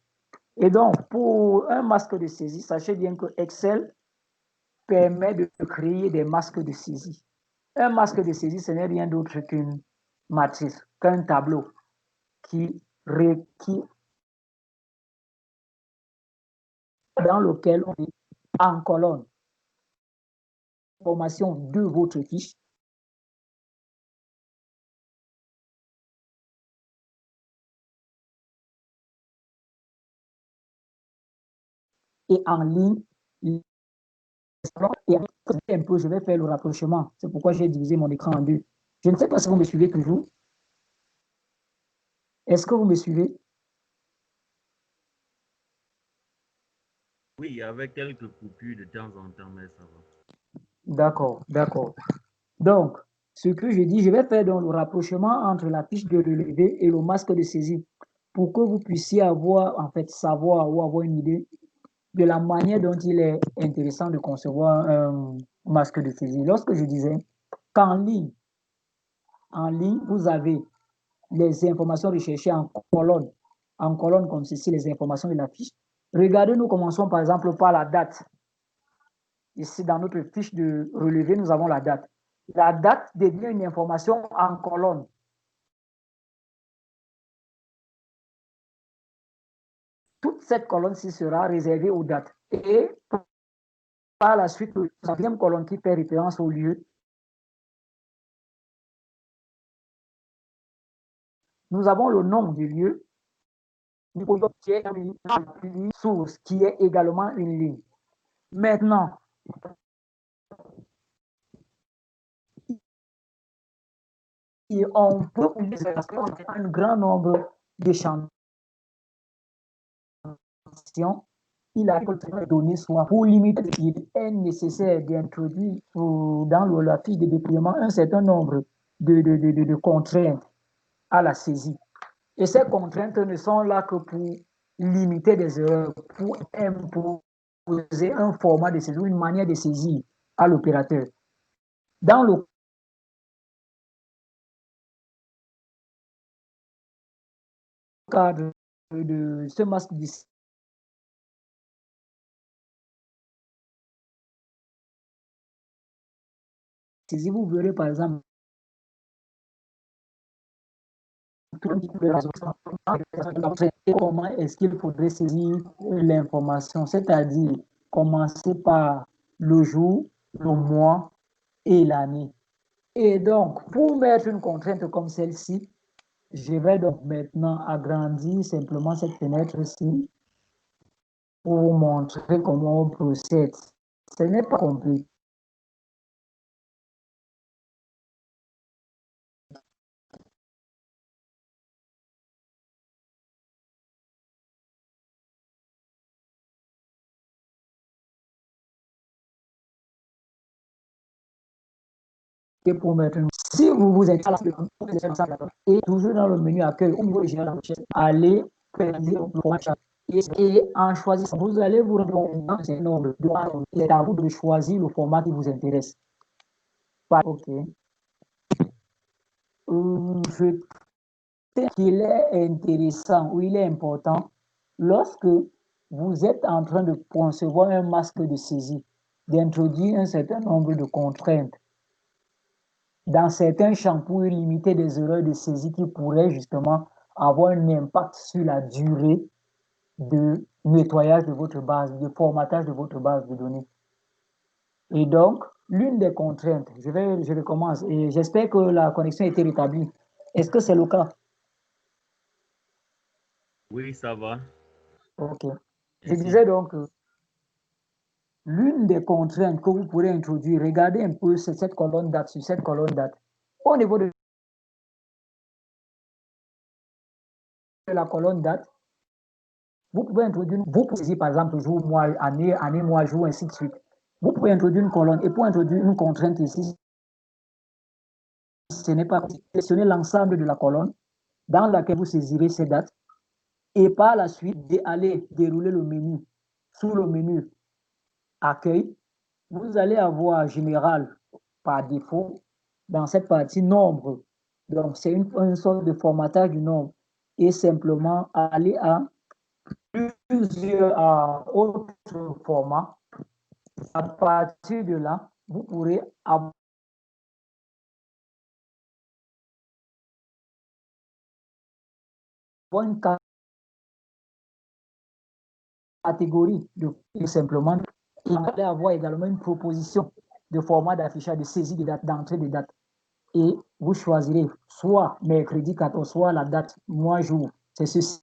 Et donc, pour un masque de saisie, sachez bien que Excel permet de créer des masques de saisie. Un masque de saisie, ce n'est rien d'autre qu'une matrice, qu'un tableau dans lequel on est en colonne information de votre fiche et en ligne. Et un peu, je vais faire le rapprochement. C'est pourquoi j'ai divisé mon écran en deux. Je ne sais pas si vous me suivez toujours. Est-ce que vous me suivez? Oui, avec quelques coupures de temps en temps, mais ça va. D'accord, d'accord. Donc, ce que je dis, je vais faire donc le rapprochement entre la fiche de relevé et le masque de saisie pour que vous puissiez avoir, en fait, savoir ou avoir une idée de la manière dont il est intéressant de concevoir un masque de saisie. Lorsque je disais qu'en ligne, vous avez les informations recherchées en colonne comme ceci, les informations de la fiche. Regardez, nous commençons par exemple par la date. Ici, dans notre fiche de relevé, nous avons la date. La date devient une information en colonne. Toute cette colonne-ci sera réservée aux dates. Et par la suite, la deuxième colonne qui fait référence au lieu, nous avons le nom du lieu, qui est une source, qui est également une ligne. Maintenant, on peut un grand nombre d'échantillons. Il a donné soit pour limiter, il est nécessaire d'introduire dans la fiche de déploiement un certain nombre de contraintes à la saisie. Et ces contraintes ne sont là que pour limiter des erreurs, pour imposer un format de saisie, une manière de saisir à l'opérateur. Dans le cadre de ce masque de saisie, vous verrez par exemple comment est-ce qu'il faudrait saisir l'information, c'est-à-dire commencer par le jour, le mois et l'année. Et donc, pour mettre une contrainte comme celle-ci, je vais donc maintenant agrandir simplement cette fenêtre-ci pour vous montrer comment on procède. Ce n'est pas compliqué. Pour mettre si vous vous êtes et toujours dans le menu accueil au niveau de général allez et en choisissant vous allez vous rendre compte c'est nombre c'est à vous de choisir le format qui vous intéresse. Ok. Je sais qu'il est intéressant ou il est important lorsque vous êtes en train de concevoir un masque de saisie d'introduire un certain nombre de contraintes dans certains champs pour limiter des erreurs de saisie qui pourraient justement avoir un impact sur la durée de nettoyage de votre base, de formatage de votre base de données. Et donc, l'une des contraintes, je recommence et j'espère que la connexion a été rétablie. Est-ce que c'est le cas? Oui, ça va. Ok. Je disais donc, l'une des contraintes que vous pourrez introduire, regardez un peu cette colonne date, sur cette colonne date. Au niveau de la colonne date, vous pouvez introduire, vous pouvez saisir par exemple jour, mois, année, mois, jour, ainsi de suite. Vous pouvez introduire une colonne et pour introduire une contrainte ici, ce n'est pas sélectionner l'ensemble de la colonne dans laquelle vous saisirez ces dates et par la suite aller dérouler le menu. Sous le menu accueil, vous allez avoir général par défaut dans cette partie nombre. Donc, c'est une sorte de formatage du nombre et simplement aller à plusieurs autres formats. À partir de là, vous pourrez avoir une catégorie de simplement. Il va avoir également une proposition de format d'affichage, de saisie de date, d'entrée de date. Et vous choisirez soit mercredi 14, soit la date, mois, jour. C'est ceci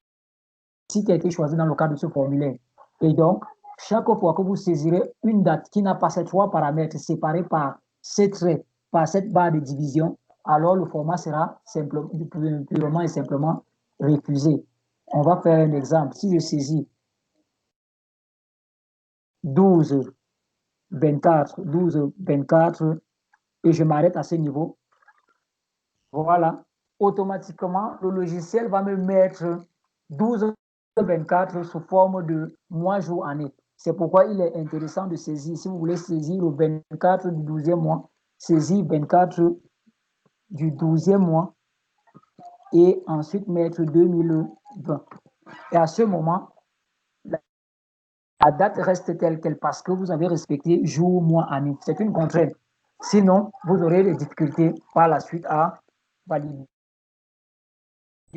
qui a été choisi dans le cadre de ce formulaire. Et donc, chaque fois que vous saisirez une date qui n'a pas ces trois paramètres séparés par ces traits, par cette barre de division, alors le format sera purement et simplement refusé. On va faire un exemple. Si je saisis 12, 24, 12, 24, et je m'arrête à ce niveau, voilà, automatiquement, le logiciel va me mettre 12, 24 sous forme de mois, jour, année. C'est pourquoi il est intéressant de saisir, si vous voulez saisir le 24 du 12e mois, saisir 24 du 12e mois et ensuite mettre 2020. Et à ce moment, la date reste telle qu'elle parce que vous avez respecté jour, mois, année. C'est une contrainte. Sinon, vous aurez des difficultés par la suite à valider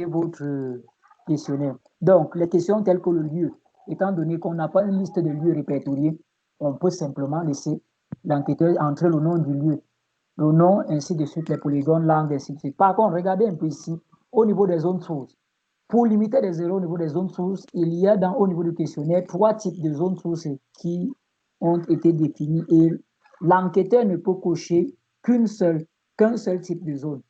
votre questionnaire. Donc, les questions telles que le lieu, étant donné qu'on n'a pas une liste de lieux répertoriés, on peut simplement laisser l'enquêteur entrer le nom du lieu, le nom, ainsi de suite, les polygones, langues, ainsi de suite. Par contre, regardez un peu ici, au niveau des zones sources. Pour limiter les erreurs au niveau des zones sources, il y a au niveau du questionnaire 3 types de zones sources qui ont été définis et l'enquêteur ne peut cocher qu'un seul type de zone.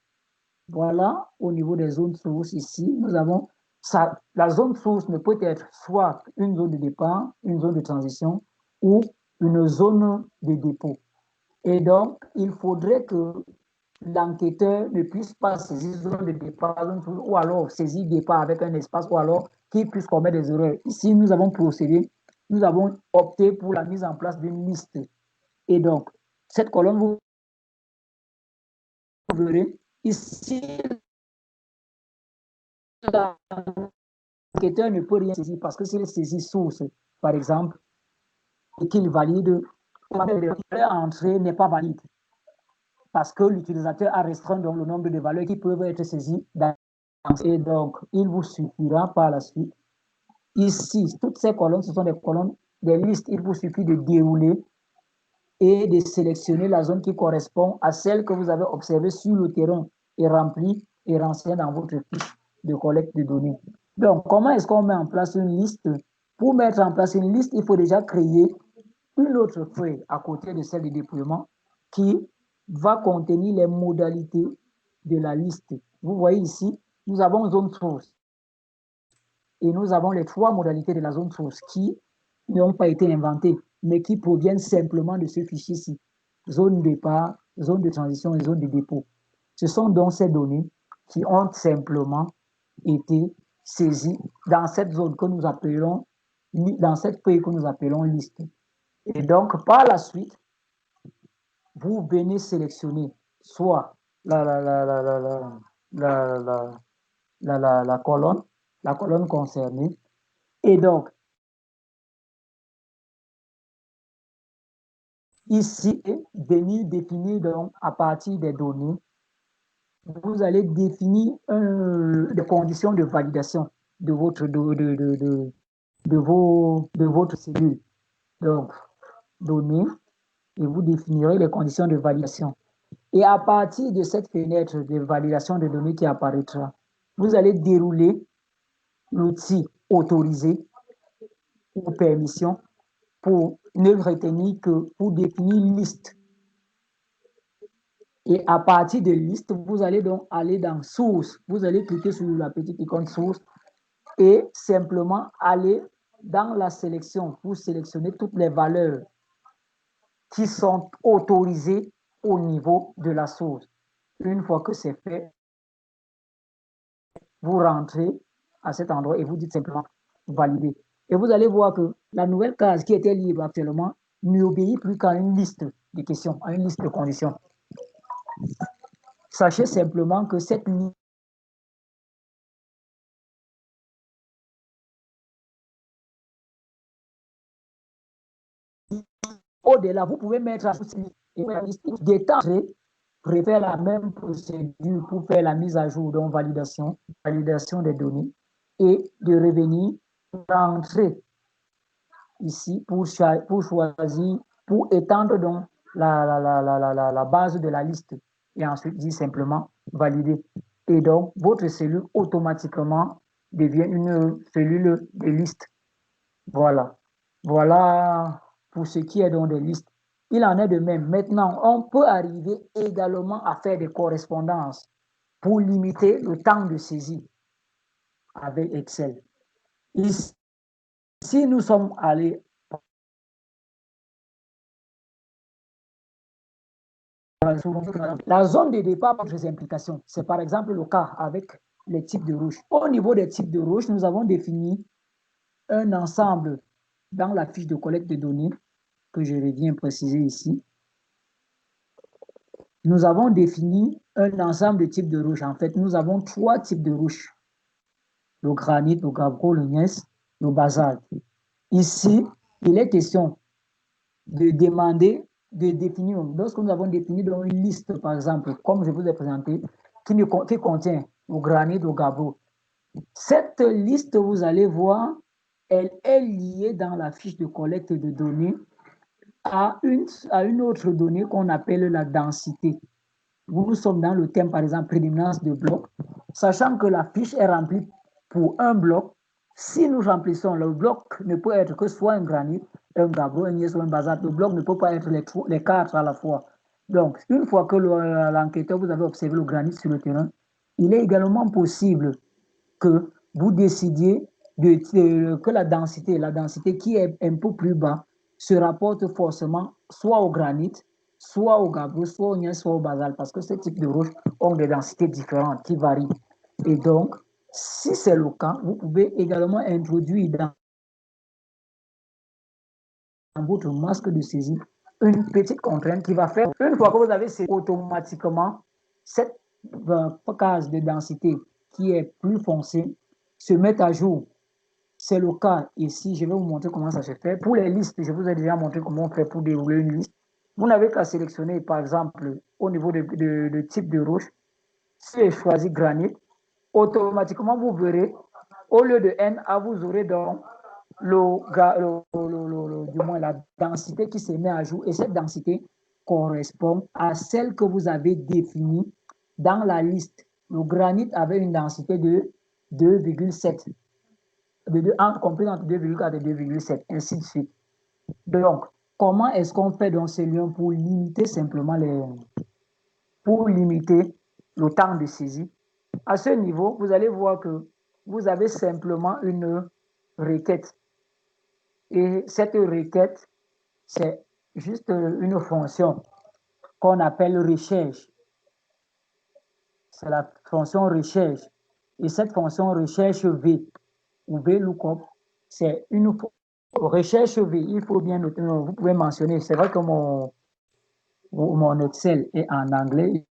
Voilà, au niveau des zones sources, ici, nous avons ça. La zone source ne peut être soit une zone de départ, une zone de transition ou une zone de dépôt. Et donc, il faudrait que l'enquêteur ne puisse pas saisir zone de départ, ou alors saisir départ avec un espace, ou alors qu'il puisse commettre des erreurs. Ici, nous avons procédé, nous avons opté pour la mise en place d'une liste. Et donc, cette colonne, vous verrez, ici, l'enquêteur ne peut rien saisir parce que s'il saisit source, par exemple, et qu'il valide, l'entrée n'est pas valide parce que l'utilisateur a restreint donc le nombre de valeurs qui peuvent être saisies. Et donc, il vous suffira par la suite. Ici, toutes ces colonnes, ce sont des colonnes, des listes. Il vous suffit de dérouler et de sélectionner la zone qui correspond à celle que vous avez observée sur le terrain et remplie et renseignée dans votre fiche de collecte de données. Donc, comment est-ce qu'on met en place une liste? Pour mettre en place une liste, il faut déjà créer une autre feuille à côté de celle de déploiement qui va contenir les modalités de la liste. Vous voyez ici, nous avons zone source et nous avons les 3 modalités de la zone source qui n'ont pas été inventées, mais qui proviennent simplement de ce fichier-ci. Zone de départ, zone de transition et zone de dépôt. Ce sont donc ces données qui ont simplement été saisies dans cette zone que nous appelons, dans cette feuille que nous appelons liste. Et donc, par la suite, vous venez sélectionner soit la colonne concernée. Et donc, ici, venir définir donc, à partir des données, vous allez définir les conditions de validation de votre, de votre cellule. Donc, données, et vous définirez les conditions de validation. Et à partir de cette fenêtre de validation de données qui apparaîtra, vous allez dérouler l'outil autorisé ou permission pour ne retenir que pour définir une liste. Et à partir de liste, vous allez donc aller dans source. Vous allez cliquer sur la petite icône source et simplement aller dans la sélection pour sélectionner toutes les valeurs qui sont autorisées au niveau de la source. Une fois que c'est fait, vous rentrez à cet endroit et vous dites simplement valider. Et vous allez voir que la nouvelle case qui était libre actuellement n'obéit plus qu'à une liste de questions, à une liste de conditions. Sachez simplement que cette liste au-delà, vous pouvez mettre à des temps préfère la même procédure pour faire la mise à jour, donc validation des données, et de revenir rentrer ici pour choisir, pour étendre donc la base de la liste et ensuite dire simplement valider. Et donc, votre cellule automatiquement devient une cellule de liste. Voilà. Voilà pour ce qui est donc des listes. Il en est de même. Maintenant, on peut arriver également à faire des correspondances pour limiter le temps de saisie avec Excel. Ici, nous sommes allés la zone de départ pour les implications. C'est par exemple le cas avec les types de roches. Au niveau des types de roches, nous avons défini un ensemble dans la fiche de collecte de données que je viens préciser ici. Nous avons défini un ensemble de types de roches. En fait, nous avons 3 types de roches. Le granit, le gabbro, le gneiss, le basalte. Ici, il est question de demander, de définir, lorsque nous avons défini dans une liste, par exemple, comme je vous ai présenté, qui contient le granit, le gabbro. Cette liste, vous allez voir, elle est liée dans la fiche de collecte de données à une autre donnée qu'on appelle la densité. Nous sommes dans le thème, par exemple, prédominance de bloc, sachant que la fiche est remplie pour un bloc. Si nous remplissons, le bloc ne peut être que soit un granit, un gabbro, un gneiss ou un basalte. Le bloc ne peut pas être les 4 à la fois. Donc, une fois que l'enquêteur, vous avez observé le granit sur le terrain, il est également possible que vous décidiez que la densité qui est un peu plus bas se rapporte forcément soit au granit, soit au gabbro, soit au gneiss, soit au basal, parce que ce type de roches ont des densités différentes qui varient. Et donc, si c'est le cas, vous pouvez également introduire dans votre masque de saisie une petite contrainte qui va faire, une fois que vous avez saisi automatiquement, cette case de densité qui est plus foncée se met à jour. C'est le cas ici, je vais vous montrer comment ça se fait. Pour les listes, je vous ai déjà montré comment on fait pour dérouler une liste. Vous n'avez qu'à sélectionner, par exemple, au niveau de type de roche, si j'ai choisi granit, automatiquement, vous verrez, au lieu de NA, vous aurez donc du moins la densité qui se met à jour. Et cette densité correspond à celle que vous avez définie dans la liste. Le granit avait une densité de 2,7. Compris entre 2,4 et 2,7, ainsi de suite. Donc, comment est-ce qu'on fait dans ces liens pour limiter simplement pour limiter le temps de saisie? À ce niveau, vous allez voir que vous avez simplement une requête. Et cette requête, c'est juste une fonction qu'on appelle recherche. C'est la fonction recherche. Et cette fonction recherche V, ou VLOOKUP, c'est une recherche V. Il faut bien noter, vous pouvez mentionner, c'est vrai que mon Excel est en anglais.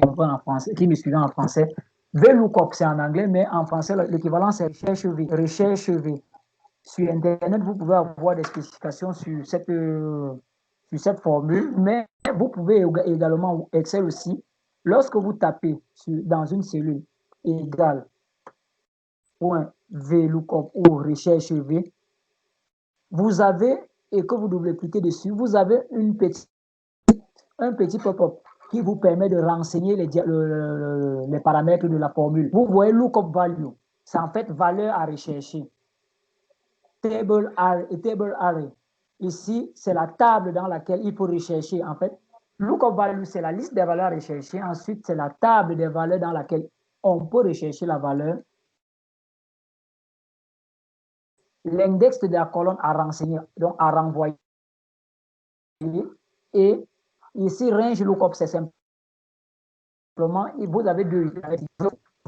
En français, qui me suivait en français. VLOOKUP, c'est en anglais, mais en français, l'équivalent, c'est recherche V. Recherche V. Sur Internet, vous pouvez avoir des spécifications sur cette formule, mais vous pouvez également, Excel aussi, lorsque vous tapez dans une cellule égale point VLOOKUP ou recherche V, vous avez, et que vous double cliquez dessus, vous avez un petit pop-up qui vous permet de renseigner les paramètres de la formule. Vous voyez lookup value, c'est en fait valeur à rechercher. Table array. Ici, c'est la table dans laquelle il faut rechercher. En fait, lookup value, c'est la liste des valeurs à rechercher. Ensuite, c'est la table des valeurs dans laquelle on peut rechercher la valeur. L'index de la colonne à renseigner, donc à renvoyer. Et ici, range lookup, c'est simplement, vous avez deux.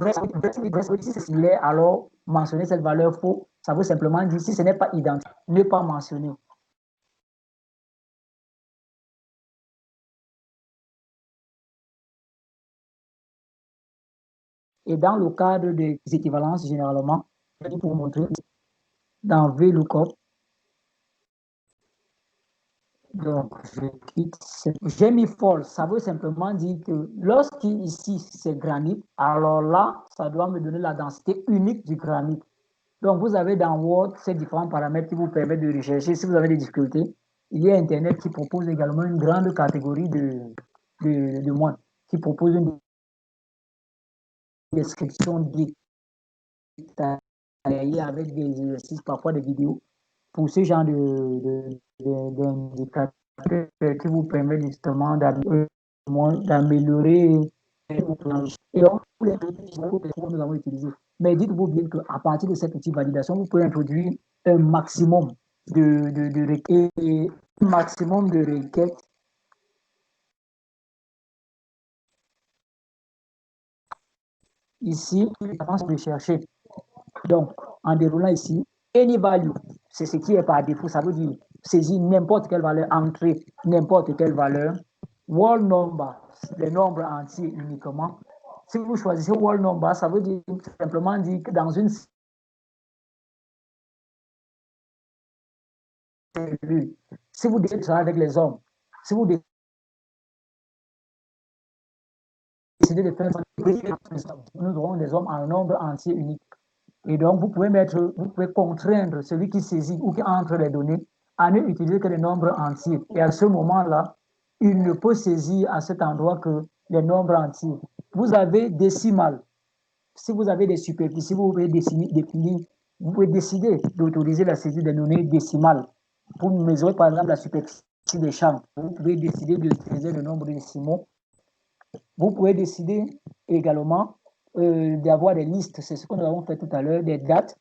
Si c'est similaire, alors mentionner cette valeur faux, ça veut simplement dire si ce n'est pas identique, ne pas mentionner. Et dans le cadre des équivalences, généralement, pour vous montrer, dans VLOOKUP, donc je quitte, j'ai mis false, ça veut simplement dire que lorsqu'ici c'est granit, alors là, ça doit me donner la densité unique du granit. Donc vous avez dans Word ces différents paramètres qui vous permettent de rechercher. Si vous avez des difficultés, il y a Internet qui propose également une grande catégorie de mots, qui propose une description détaillée avec des exercices, parfois des vidéos, pour ce genre d'indicateurs qui vous permet justement d'améliorer. Et donc, pour les nous avons utilisé. Mais dites-vous bien qu'à partir de cette outil validation, vous pouvez introduire un maximum de requêtes. Ici, on va chercher. Donc, en déroulant ici, any value, c'est ce qui est par défaut, ça veut dire saisir n'importe quelle valeur, entrer n'importe quelle valeur. Whole number, les nombres entiers uniquement. Si vous choisissez whole number, ça veut dire simplement dire que dans une cellule, si vous décidez de travailler avec les hommes, si vous décidez de faire nous aurons des hommes en nombre entier unique. Et donc, vous pouvez contraindre celui qui saisit ou qui entre les données à ne utiliser que les nombres entiers. Et à ce moment-là, il ne peut saisir à cet endroit que les nombres entiers. Vous avez décimal. Si vous avez des superficies, vous pouvez décider d'autoriser la saisie des données décimales. Pour mesurer, par exemple, la superficie des champs, vous pouvez décider d'utiliser le nombre décimaux. Vous pouvez décider également d'avoir des listes, c'est ce que nous avons fait tout à l'heure, des dates.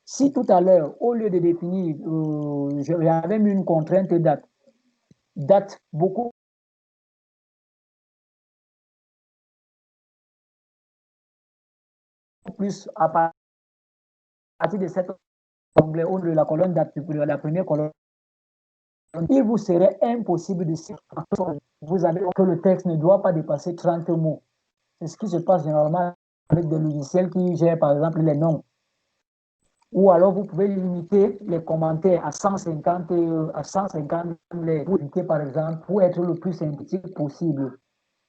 Si tout à l'heure, au lieu de définir, j'avais mis une contrainte date beaucoup plus à partir de cet onglet ou de la colonne date, de la première colonne, il vous serait impossible de citer. Vous avez que le texte ne doit pas dépasser 30 mots. C'est ce qui se passe généralement avec des logiciels qui gèrent par exemple les noms. Ou alors vous pouvez limiter les commentaires à 150 les pour indiquer par exemple pour être le plus synthétique possible.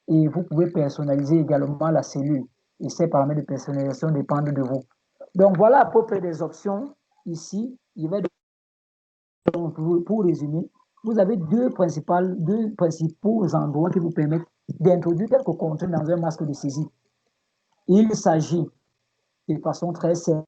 Et vous pouvez personnaliser également la cellule. Et ces paramètres de personnalisation dépendent de vous. Donc voilà à peu près des options ici. Il va donc, pour résumer, vous avez deux principaux endroits qui vous permettent d'introduire quelques contenus dans un masque de saisie. Il s'agit de façon très simple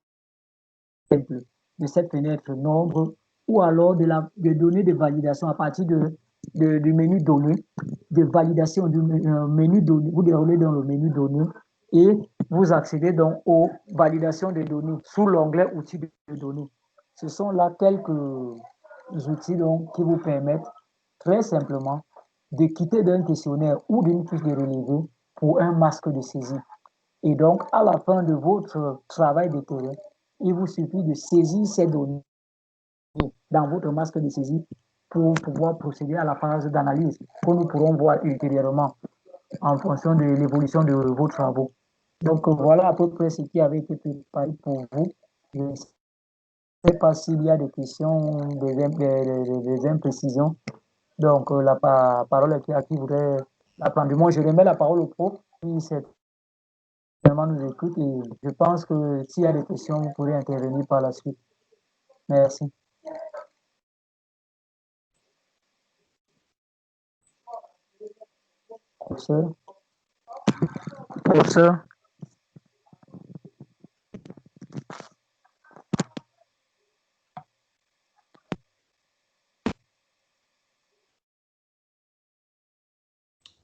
de cette fenêtre nombre ou alors de données de validation à partir du menu données, de validation du menu données. Vous déroulez dans le menu données et vous accédez donc aux validations des données sous l'onglet outils de données. Ce sont là quelques outils donc, qui vous permettent très simplement de quitter d'un questionnaire ou d'une fiche de relevé pour un masque de saisie. Et donc, à la fin de votre travail de terrain, il vous suffit de saisir ces données dans votre masque de saisie pour pouvoir procéder à la phase d'analyse que nous pourrons voir ultérieurement en fonction de l'évolution de vos travaux. Donc, voilà à peu près ce qui avait été préparé pour vous. Je ne sais pas s'il y a des questions, des imprécisions. Donc, la parole est à qui voudrait la prendre. Du moins, je remets la parole au prof. Nous écoute et je pense que s'il y a des questions, vous pourrez intervenir par la suite. Merci. Professeur. Professeur.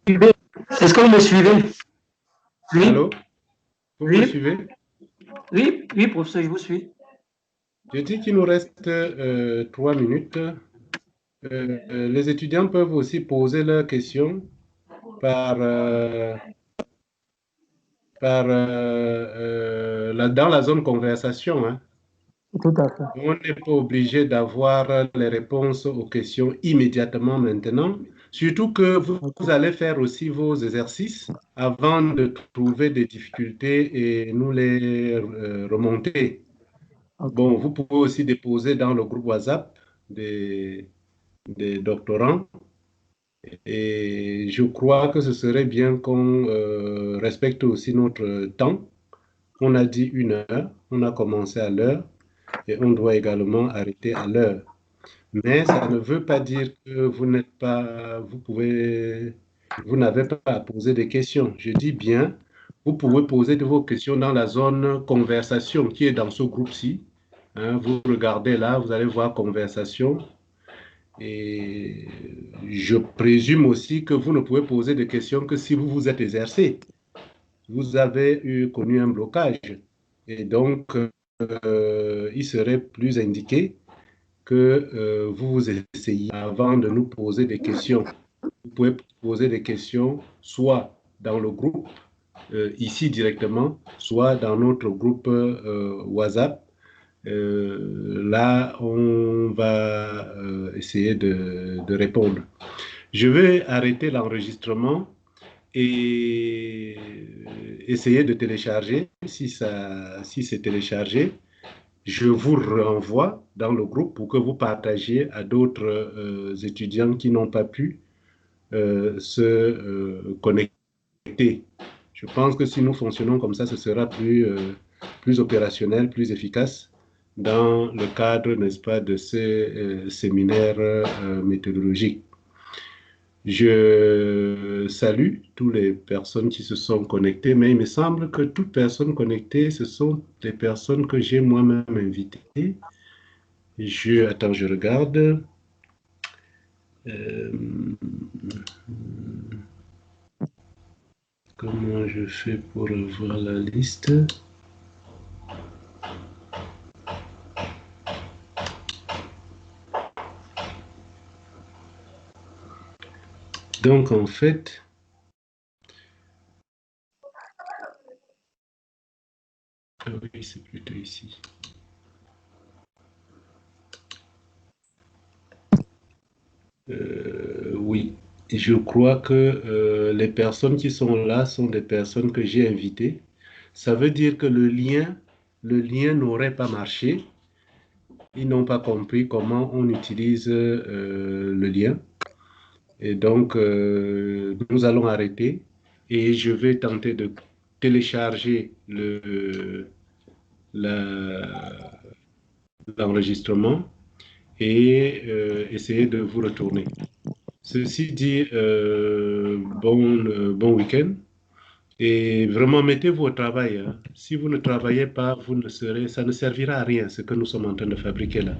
Est-ce que vous me suivez? Oui. Allô? Vous me suivez? Oui, oui, professeur, je vous suis. Je dis qu'il nous reste 3 minutes. Les étudiants peuvent aussi poser leurs questions dans la zone conversation. Hein. Tout à fait. On n'est pas obligé d'avoir les réponses aux questions immédiatement maintenant, surtout que vous allez faire aussi vos exercices avant de trouver des difficultés et nous les remonter. Bon, vous pouvez aussi déposer dans le groupe WhatsApp des doctorants. Et je crois que ce serait bien qu'on respecte aussi notre temps. On a dit 1 heure, on a commencé à l'heure et on doit également arrêter à l'heure. Mais ça ne veut pas dire que vous n'avez pas à poser des questions. Je dis bien, vous pouvez poser vos questions dans la zone conversation qui est dans ce groupe-ci. Hein, vous regardez là, vous allez voir conversation. Et je présume aussi que vous ne pouvez poser des questions que si vous vous êtes exercé. Vous avez connu un blocage. Et donc, il serait plus indiqué que vous vous essayez avant de nous poser des questions. Vous pouvez poser des questions soit dans le groupe, ici directement, soit dans notre groupe WhatsApp. Là, on va essayer de répondre. Je vais arrêter l'enregistrement et essayer de télécharger. Si c'est téléchargé, je vous renvoie dans le groupe pour que vous partagiez à d'autres étudiants qui n'ont pas pu se connecter. Je pense que si nous fonctionnons comme ça, ce sera plus opérationnel, plus efficace dans le cadre, n'est-ce pas, de ces séminaires méthodologiques. Je salue toutes les personnes qui se sont connectées, mais il me semble que toutes personnes connectées, ce sont des personnes que j'ai moi-même invitées. Attends, je regarde. Comment je fais pour voir la liste? Donc, en fait, oui, c'est plutôt ici. Oui, je crois que les personnes qui sont là sont des personnes que j'ai invitées. Ça veut dire que le lien n'aurait pas marché. Ils n'ont pas compris comment on utilise le lien. Et donc, nous allons arrêter et je vais tenter de télécharger l'enregistrement et essayer de vous retourner. Ceci dit, bon week-end et vraiment mettez-vous au travail. Hein. Si vous ne travaillez pas, ça ne servira à rien ce que nous sommes en train de fabriquer là.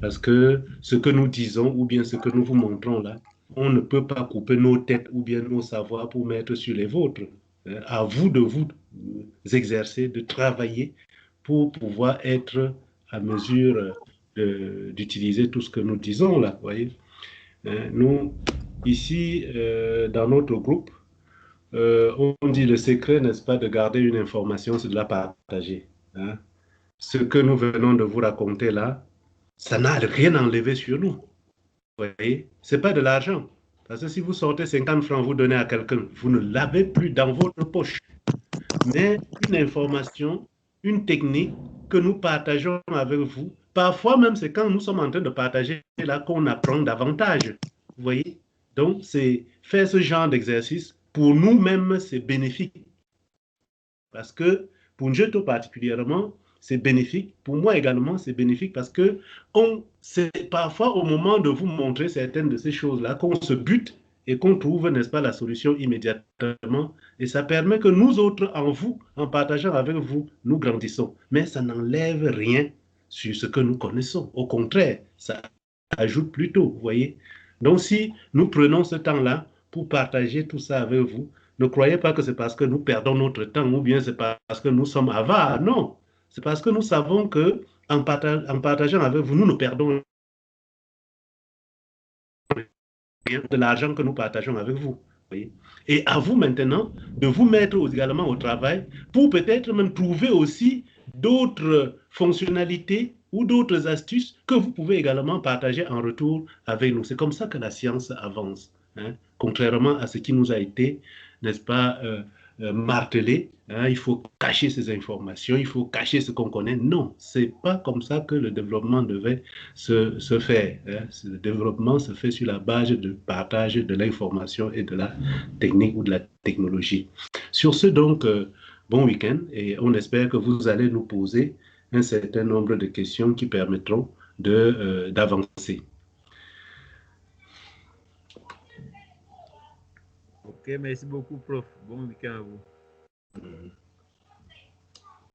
Parce que ce que nous disons ou bien ce que nous vous montrons là, on ne peut pas couper nos têtes ou bien nos savoirs pour mettre sur les vôtres. À vous de vous exercer, de travailler pour pouvoir être à mesure d'utiliser tout ce que nous disons là. Voyez. Nous, ici, dans notre groupe, on dit le secret, n'est-ce pas, de garder une information, c'est de la partager. Hein. Ce que nous venons de vous raconter là, ça n'a rien enlevé sur nous. Vous voyez, ce n'est pas de l'argent. Parce que si vous sortez 50 francs, vous donnez à quelqu'un, vous ne l'avez plus dans votre poche. Mais une information, une technique que nous partageons avec vous, parfois même c'est quand nous sommes en train de partager là qu'on apprend davantage. Vous voyez? Donc, c'est faire ce genre d'exercice, pour nous-mêmes, c'est bénéfique. Parce que pour Njeto particulièrement, c'est bénéfique. Pour moi également, c'est bénéfique parce que c'est parfois au moment de vous montrer certaines de ces choses-là qu'on se bute et qu'on trouve, n'est-ce pas, la solution immédiatement. Et ça permet que nous autres, en vous, en partageant avec vous, nous grandissons. Mais ça n'enlève rien sur ce que nous connaissons. Au contraire, ça ajoute plutôt, vous voyez. Donc si nous prenons ce temps-là pour partager tout ça avec vous, ne croyez pas que c'est parce que nous perdons notre temps ou bien c'est parce que nous sommes avares. Non, c'est parce que nous savons que en partageant avec vous, nous ne perdons rien de l'argent que nous partageons avec vous. Voyez. Et à vous maintenant de vous mettre également au travail pour peut-être même trouver aussi d'autres fonctionnalités ou d'autres astuces que vous pouvez également partager en retour avec nous. C'est comme ça que la science avance, hein, contrairement à ce qui nous a été, n'est-ce pas, martelé. Hein, il faut cacher ces informations, il faut cacher ce qu'on connaît. Non, c'est pas comme ça que le développement devait se fait. Hein. Le développement se fait sur la base du partage de l'information et de la technique ou de la technologie. Sur ce, donc, bon week-end et on espère que vous allez nous poser un certain nombre de questions qui permettront d'avancer. Ok, merci beaucoup, prof. Bon week-end à vous.